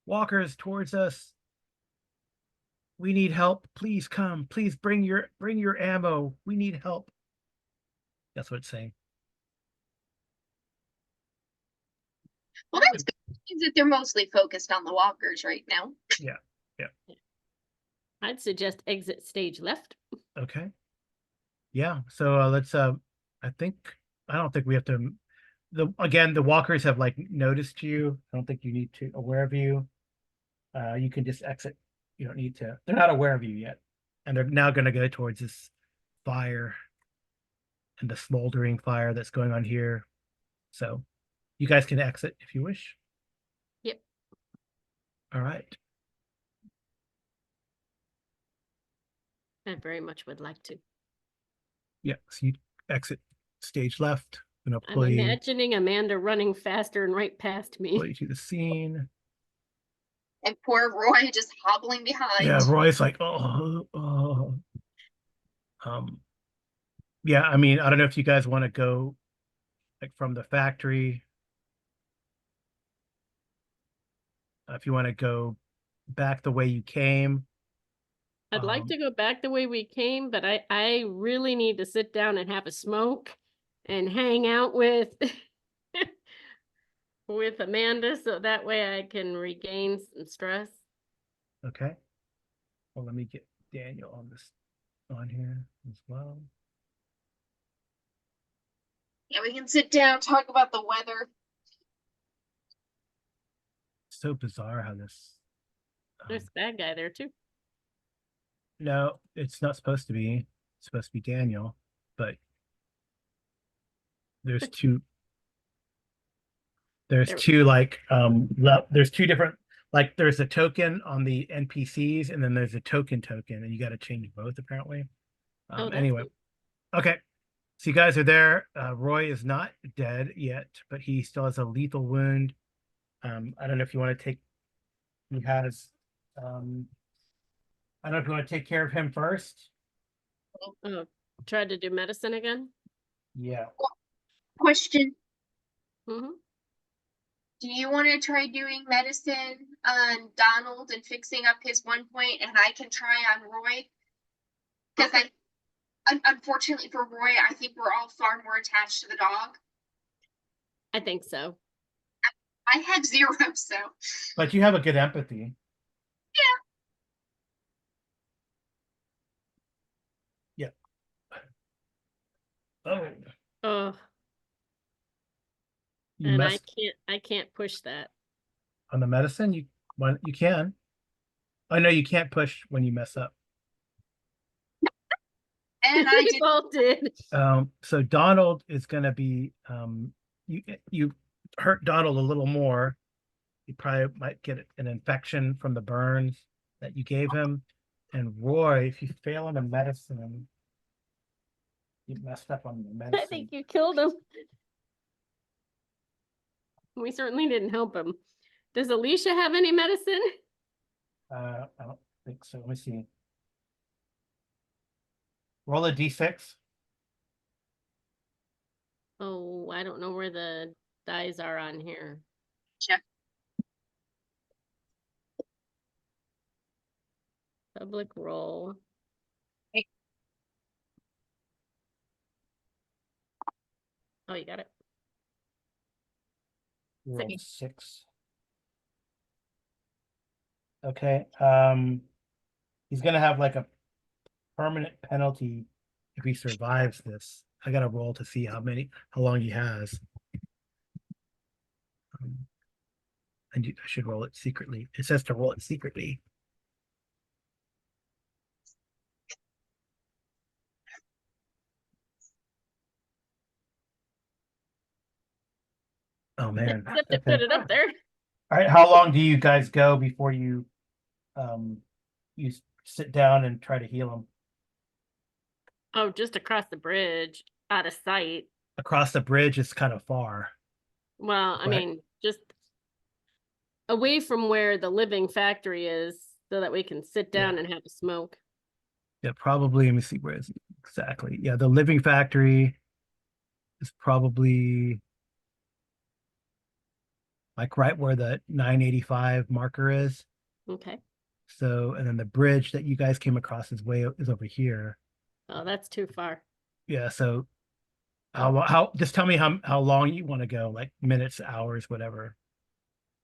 S1: walkers towards us. We need help. Please come. Please bring your ammo. We need help. That's what it's saying.
S3: Well, that's good. It means that they're mostly focused on the walkers right now.
S1: Yeah.
S2: I'd suggest exit stage left.
S1: Okay. Yeah. So let's I don't think we have to the walkers have like noticed you. I don't think you need to aware of you. You can just exit. You don't need to. They're not aware of you yet. And they're now going to go towards this fire and the smoldering fire that's going on here. So you guys can exit if you wish.
S2: Yep.
S1: All right.
S2: I very much would like to.
S1: Yeah. So you exit stage left. I'm
S2: I'm imagining Amanda running faster and right past me.
S1: Play to the scene.
S3: And poor Roy just hobbling behind.
S1: Yeah, Roy's like, oh. Yeah, I mean, I don't know if you guys want to go like from the factory. If you want to go back the way you came.
S2: I'd like to go back the way we came, but I really need to sit down and have a smoke and hang out with with Amanda so that way I can regain some stress.
S1: Okay. Well, let me get Daniel on here as well.
S3: Yeah, we can sit down, talk about the weather.
S1: So bizarre how this.
S2: There's a bad guy there too.
S1: No, it's not supposed to be. It's supposed to be Daniel, but there's two. There's two like there's two different, like there's a token on the NPCs and then there's a token and you got to change both apparently. Anyway, okay. So you guys are there. Roy is not dead yet, but he still has a lethal wound. I don't know if you want to take. He has. I don't know if you want to take care of him first.
S2: Oh, tried to do medicine again.
S1: Yeah.
S3: Question.
S2: Mm-hmm.
S3: Do you want to try doing medicine on Donald and fixing up his 1 point, and I can try on Roy? Because unfortunately for Roy, I think we're all far more attached to the dog.
S2: I think so.
S3: I have 0, so.
S1: But you have a good empathy. Yeah. Oh.
S2: Oh. And I can't push that.
S1: On the medicine, you can. I know you can't push when you mess up.
S3: And I did.
S2: Both did.
S1: So Donald is going to be you hurt Donald a little more. He probably might get an infection from the burns that you gave him. And Roy, if you fail on the medicine, you messed up on the medicine.
S2: I think you killed him. We certainly didn't help him. Does Alicia have any medicine?
S1: I don't think so. Let me see. Roll a d6.
S2: Oh, I don't know where the dice are on here.
S3: Check.
S2: Public roll. Oh, you got it.
S1: Roll 6. Okay. He's gonna have like a permanent penalty if he survives this. I gotta roll to see how long he has. I should roll it secretly. It says to roll it secretly. Oh man.
S2: Except to put it up there.
S1: All right, how long do you guys go before you you sit down and try to heal him?
S2: Oh, just across the bridge, out of sight.
S1: Across the bridge is kind of far.
S2: Well, I
S1: Right.
S2: mean, just away from where the living factory is so that we can sit down and have a smoke.
S1: Yeah, probably. Let me see where is it exactly. Yeah, the living factory is probably like right where the 985 marker is.
S2: Okay.
S1: So, and then the bridge that you guys came across is over here.
S2: Oh, that's too far.
S1: Yeah, so how just tell me how long you want to go, like minutes, hours, whatever.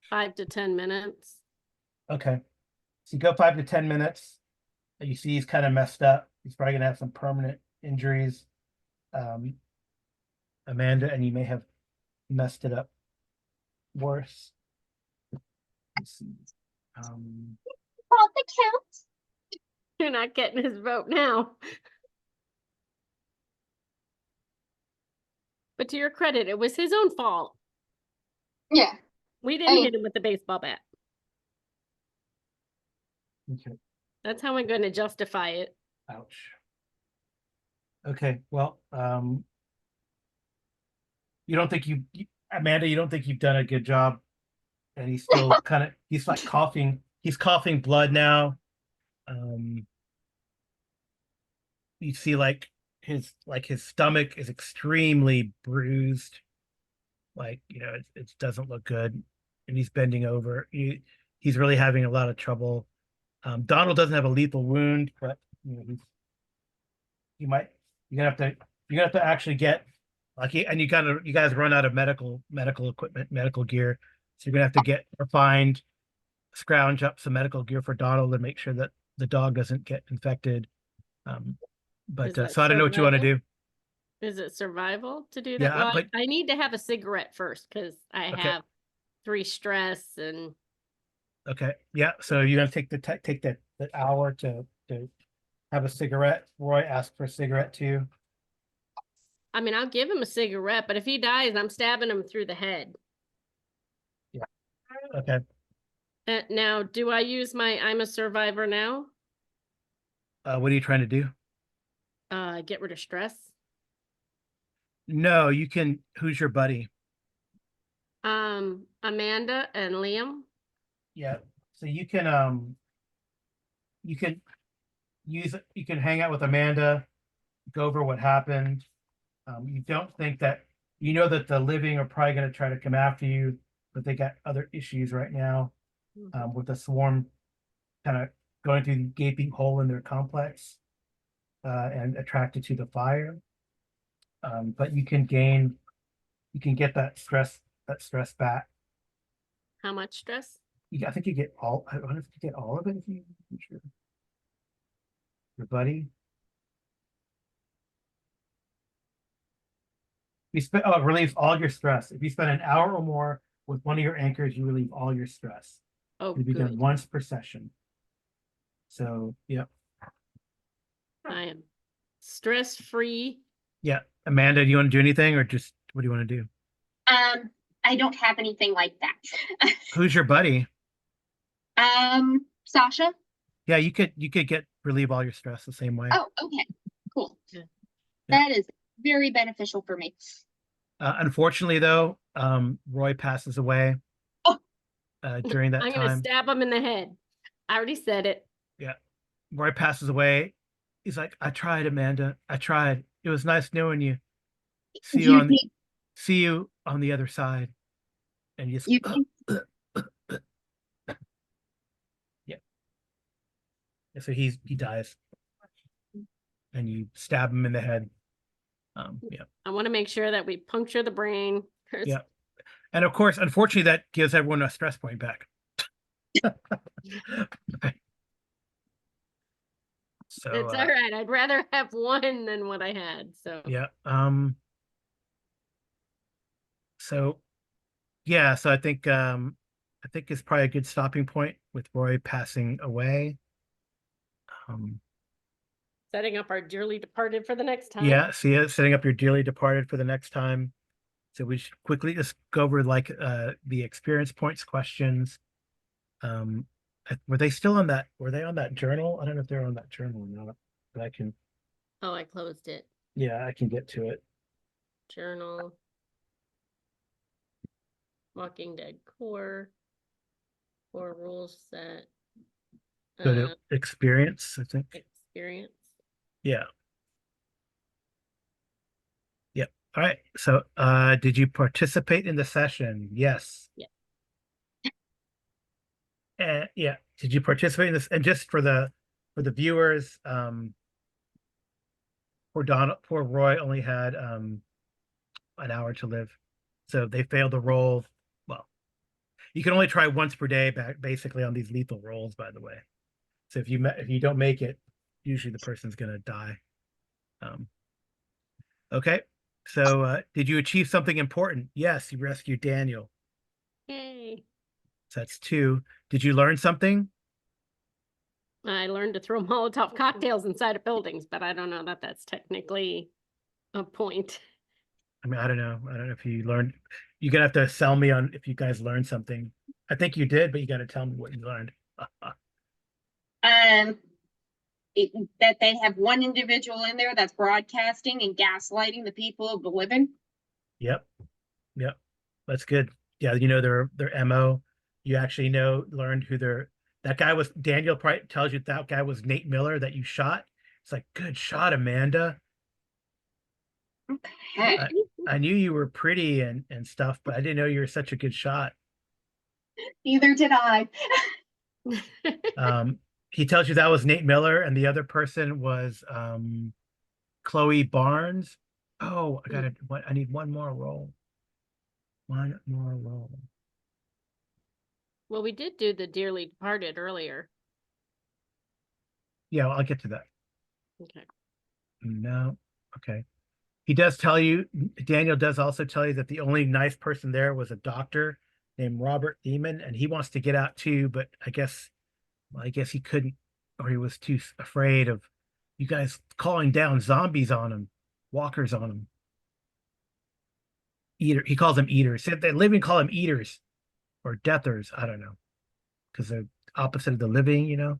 S2: 5 to 10 minutes.
S1: Okay. So you go 5 to 10 minutes. And you see he's kind of messed up. He's probably gonna have some permanent injuries. Amanda, and you may have messed it up worse. Let's see.
S3: Called the count.
S2: You're not getting his vote now. But to your credit, it was his own fault.
S3: Yeah.
S2: We didn't
S3: Hey.
S2: hit him with the baseball bat.
S1: Okay.
S2: That's how I'm going to justify it.
S1: Ouch. Okay, well, you don't think Amanda, you don't think you've done a good job, and he's still he's like coughing. He's coughing blood now. You see his stomach is extremely bruised. Like, it doesn't look good, and he's bending over. He's really having a lot of trouble. Donald doesn't have a lethal wound, but you're gonna have to actually get and you guys run out of medical equipment, medical gear. So you're gonna have to scrounge up some medical gear for Donald and make sure that the dog doesn't get infected. But
S2: Is
S1: so I don't know what you want to
S2: survival?
S1: do.
S2: Is it survival to do that?
S1: Yeah,
S2: Well,
S1: but
S2: I need to have a cigarette first because I
S1: Okay.
S2: have 3 stress and
S1: okay, yeah. So you're gonna take the hour to have a cigarette. Roy asked for a cigarette too.
S2: I mean, I'll give him a cigarette, but if he dies, I'm stabbing him through the head.
S1: Okay.
S2: Now, do I use my I'm a survivor now?
S1: What are you trying to do?
S2: Get rid of stress.
S1: No, you can. Who's your buddy?
S2: Amanda and Liam.
S1: Yeah. So you can you can you can hang out with Amanda, go over what happened. You don't think that that the living are probably going to try to come after you, but they got other issues right now with the swarm kind of going through the gaping hole in their complex and attracted to the fire. But you can get that stress back.
S2: How much stress?
S1: I think you get all. I wonder if you get all of it if you sure. Your buddy. It relieves all your stress. If you spend an hour or more with one of your anchors, you relieve all your stress.
S2: Oh,
S1: It'll be done
S2: good.
S1: once per session. So, yeah.
S2: I am stress free.
S1: Yeah. Amanda, do you want to do anything or just what do you want to do?
S3: I don't have anything like that.
S1: Who's your buddy?
S3: Sasha.
S1: Yeah, you could relieve all your stress the same way.
S3: Oh, okay. Cool.
S2: Yeah.
S3: That is very beneficial for me.
S1: Unfortunately, though, Roy passes away
S3: Oh.
S1: During that
S2: I'm
S1: time.
S2: gonna stab him in the head. I already said it.
S1: Yeah. Roy passes away. He's like, I tried, Amanda. I tried. It was nice knowing you. See you on the other side. And you just
S3: You
S1: yeah. So he dies, and you stab him in the head. Yeah,
S2: I want to make sure that we puncture the brain.
S1: yeah, and of course, unfortunately, that gives everyone a stress point back. So
S2: It's all right. I'd rather have one than what I had. So
S1: yeah, so yeah, so I think it's probably a good stopping point with Roy passing away.
S2: setting up our dearly departed for the next time.
S1: Yeah, see it, setting up your dearly departed for the next time. So we should quickly just go over like the experience points questions. Were they still on that? Were they on that journal? I don't know if they're on that journal or not, but I can.
S2: Oh, I closed it.
S1: Yeah, I can get to it.
S2: Journal. Walking Dead core. Core rules set.
S1: Go to experience, I think.
S2: Experience.
S1: Yeah. Yep. All right. So did you participate in the session? Yes.
S2: Yeah.
S1: Yeah. Did you participate in this? And just for the viewers, poor Roy only had an hour to live. So they failed the roll. Well, you can only try once per day basically on these lethal rolls, by the way. So if you don't make it, usually the person's gonna die. Okay. So did you achieve something important? Yes, you rescued Daniel.
S2: Yay.
S1: So that's 2. Did you learn something?
S2: I learned to throw Molotov cocktails inside of buildings, but I don't know that that's technically a point.
S1: I mean, I don't know. I don't know if you learned. You're gonna have to sell me on if you guys learned something. I think you did, but you got to tell me what you learned.
S4: That they have one individual in there that's broadcasting and gaslighting the people of the living.
S1: Yep. Yep. That's good. Yeah, you know their MO. You actually learned who that guy was. Daniel probably tells you that guy was Nate Miller that you shot. It's like, good shot, Amanda.
S4: Okay.
S1: I knew you were pretty and stuff, but I didn't know you were such a good shot.
S4: Neither did I.
S1: He tells you that was Nate Miller, and the other person was Chloe Barnes. Oh, I need one more roll. One more roll.
S2: Well, we did do the dearly departed earlier.
S1: Yeah, well, I'll get to that.
S2: Okay.
S1: No. Okay. He does tell you, Daniel does also tell you that the only nice person there was a doctor named Robert Thiemann, and he wants to get out too, but I guess he couldn't, or he was too afraid of you guys calling down zombies on him, walkers on him. He calls them eaters. The living call them eaters or deathers. I don't know, because they're opposite of the living,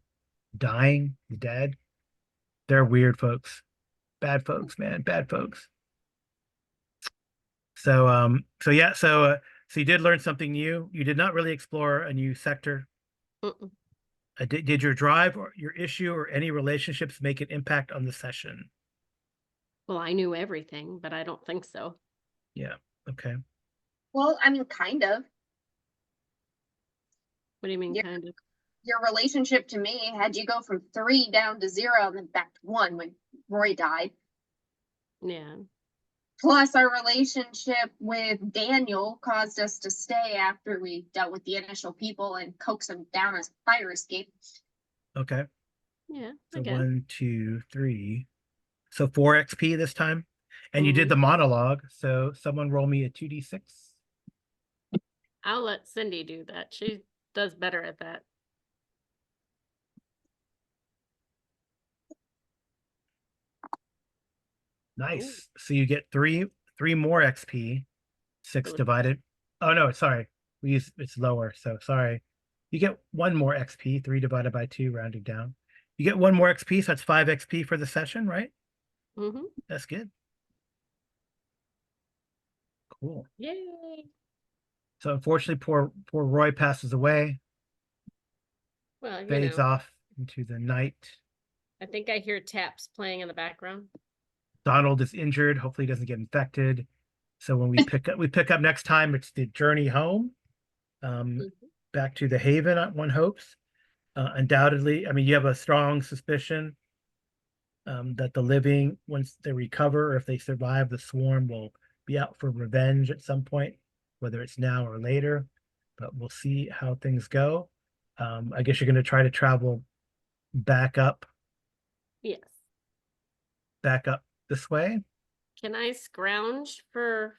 S1: dying, the dead. They're weird folks, bad folks, man, bad folks. So yeah, so you did learn something new. You did not really explore a new sector. Did your drive or your issue or any relationships make an impact on the session?
S2: Well, I knew everything, but I don't think so.
S1: Yeah. Okay.
S4: Well, I mean, kind of.
S2: What do you mean,
S4: Yeah.
S2: kind of?
S4: Your relationship to me had you go from 3 down to 0 and then back to 1 when Roy died.
S2: Yeah.
S4: Plus, our relationship with Daniel caused us to stay after we dealt with the initial people and coax them down as fire escape.
S1: Okay.
S2: Yeah.
S1: So
S2: I guess.
S1: 1, 2, 3. So 4 XP this time. And you did the monologue. So someone roll me a 2d6.
S2: I'll let Cindy do that. She does better at that.
S1: Nice. So you get three more XP. 6
S2: So
S1: divided. Oh no, sorry. It's lower. So sorry. You get 1 more XP, 3 divided by 2, rounding down. You get 1 more XP, so that's 5 XP for the session, right? That's good. Cool.
S2: Yay.
S1: So unfortunately, poor Roy passes away,
S2: Well,
S1: fades off into the night.
S2: I think I hear taps playing in the background.
S1: Donald is injured. Hopefully, he doesn't get infected. So when we pick up next time, it's the journey home, back to the Haven. One hopes. Undoubtedly, I mean, you have a strong suspicion that the living, once they recover or if they survive the swarm, will be out for revenge at some point, whether it's now or later. But we'll see how things go. I guess you're going to try to travel back up
S2: Yes.
S1: this way.
S2: Can I scrounge for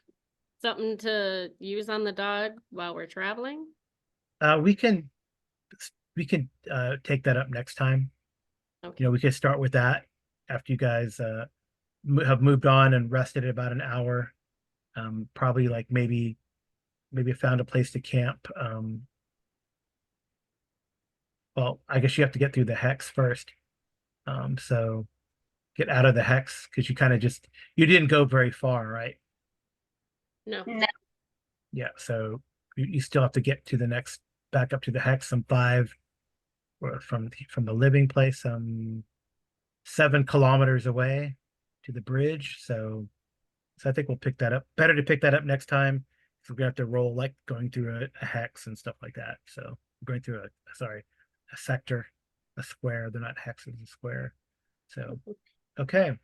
S2: something to use on the dog while we're traveling?
S1: We can take that up next time.
S2: Okay.
S1: We could start with that after you guys have moved on and rested about an hour. Probably like maybe found a place to camp. Well, I guess you have to get through the hex first. So get out of the hex because you didn't go very far, right?
S2: No.
S4: No,
S1: Yeah, so you still have to get to the next, back up to the hex, some 5 or from the living place, 7 kilometers away to the bridge. So I think we'll pick that up. Better to pick that up next time. So we're gonna have to roll like going through a hex and stuff like that. So going through a sector, a square. They're not hexes, a square. So okay.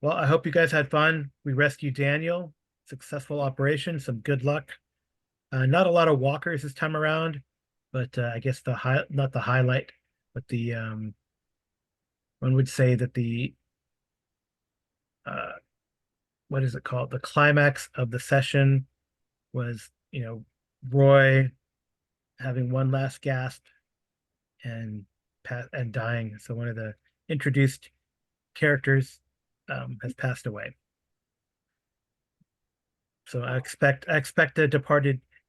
S1: Well, I hope you guys had fun. We rescued Daniel. Successful operation. Some good luck. Not a lot of walkers this time around, but I guess not the highlight, but the one would say that the what is it called? The climax of the session was, Roy having one last gasp and dying. So one of the introduced characters has passed away. So I expect a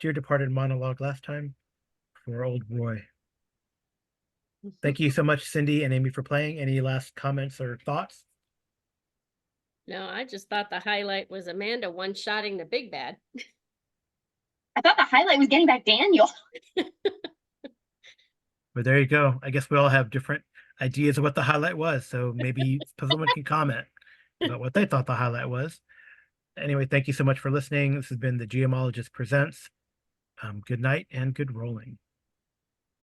S1: dear departed monologue last time for old Roy. Thank you so much, Cindy and Amy, for playing. Any last comments or thoughts?
S2: No, I just thought the highlight was Amanda one-shotting the big bad.
S4: I thought the highlight was getting back Daniel.
S1: But there you go. I guess we all have different ideas of what the highlight was. So maybe someone can comment about what they thought the highlight was. Anyway, thank you so much for listening. This has been the Geomologist Presents. Good night and good rolling.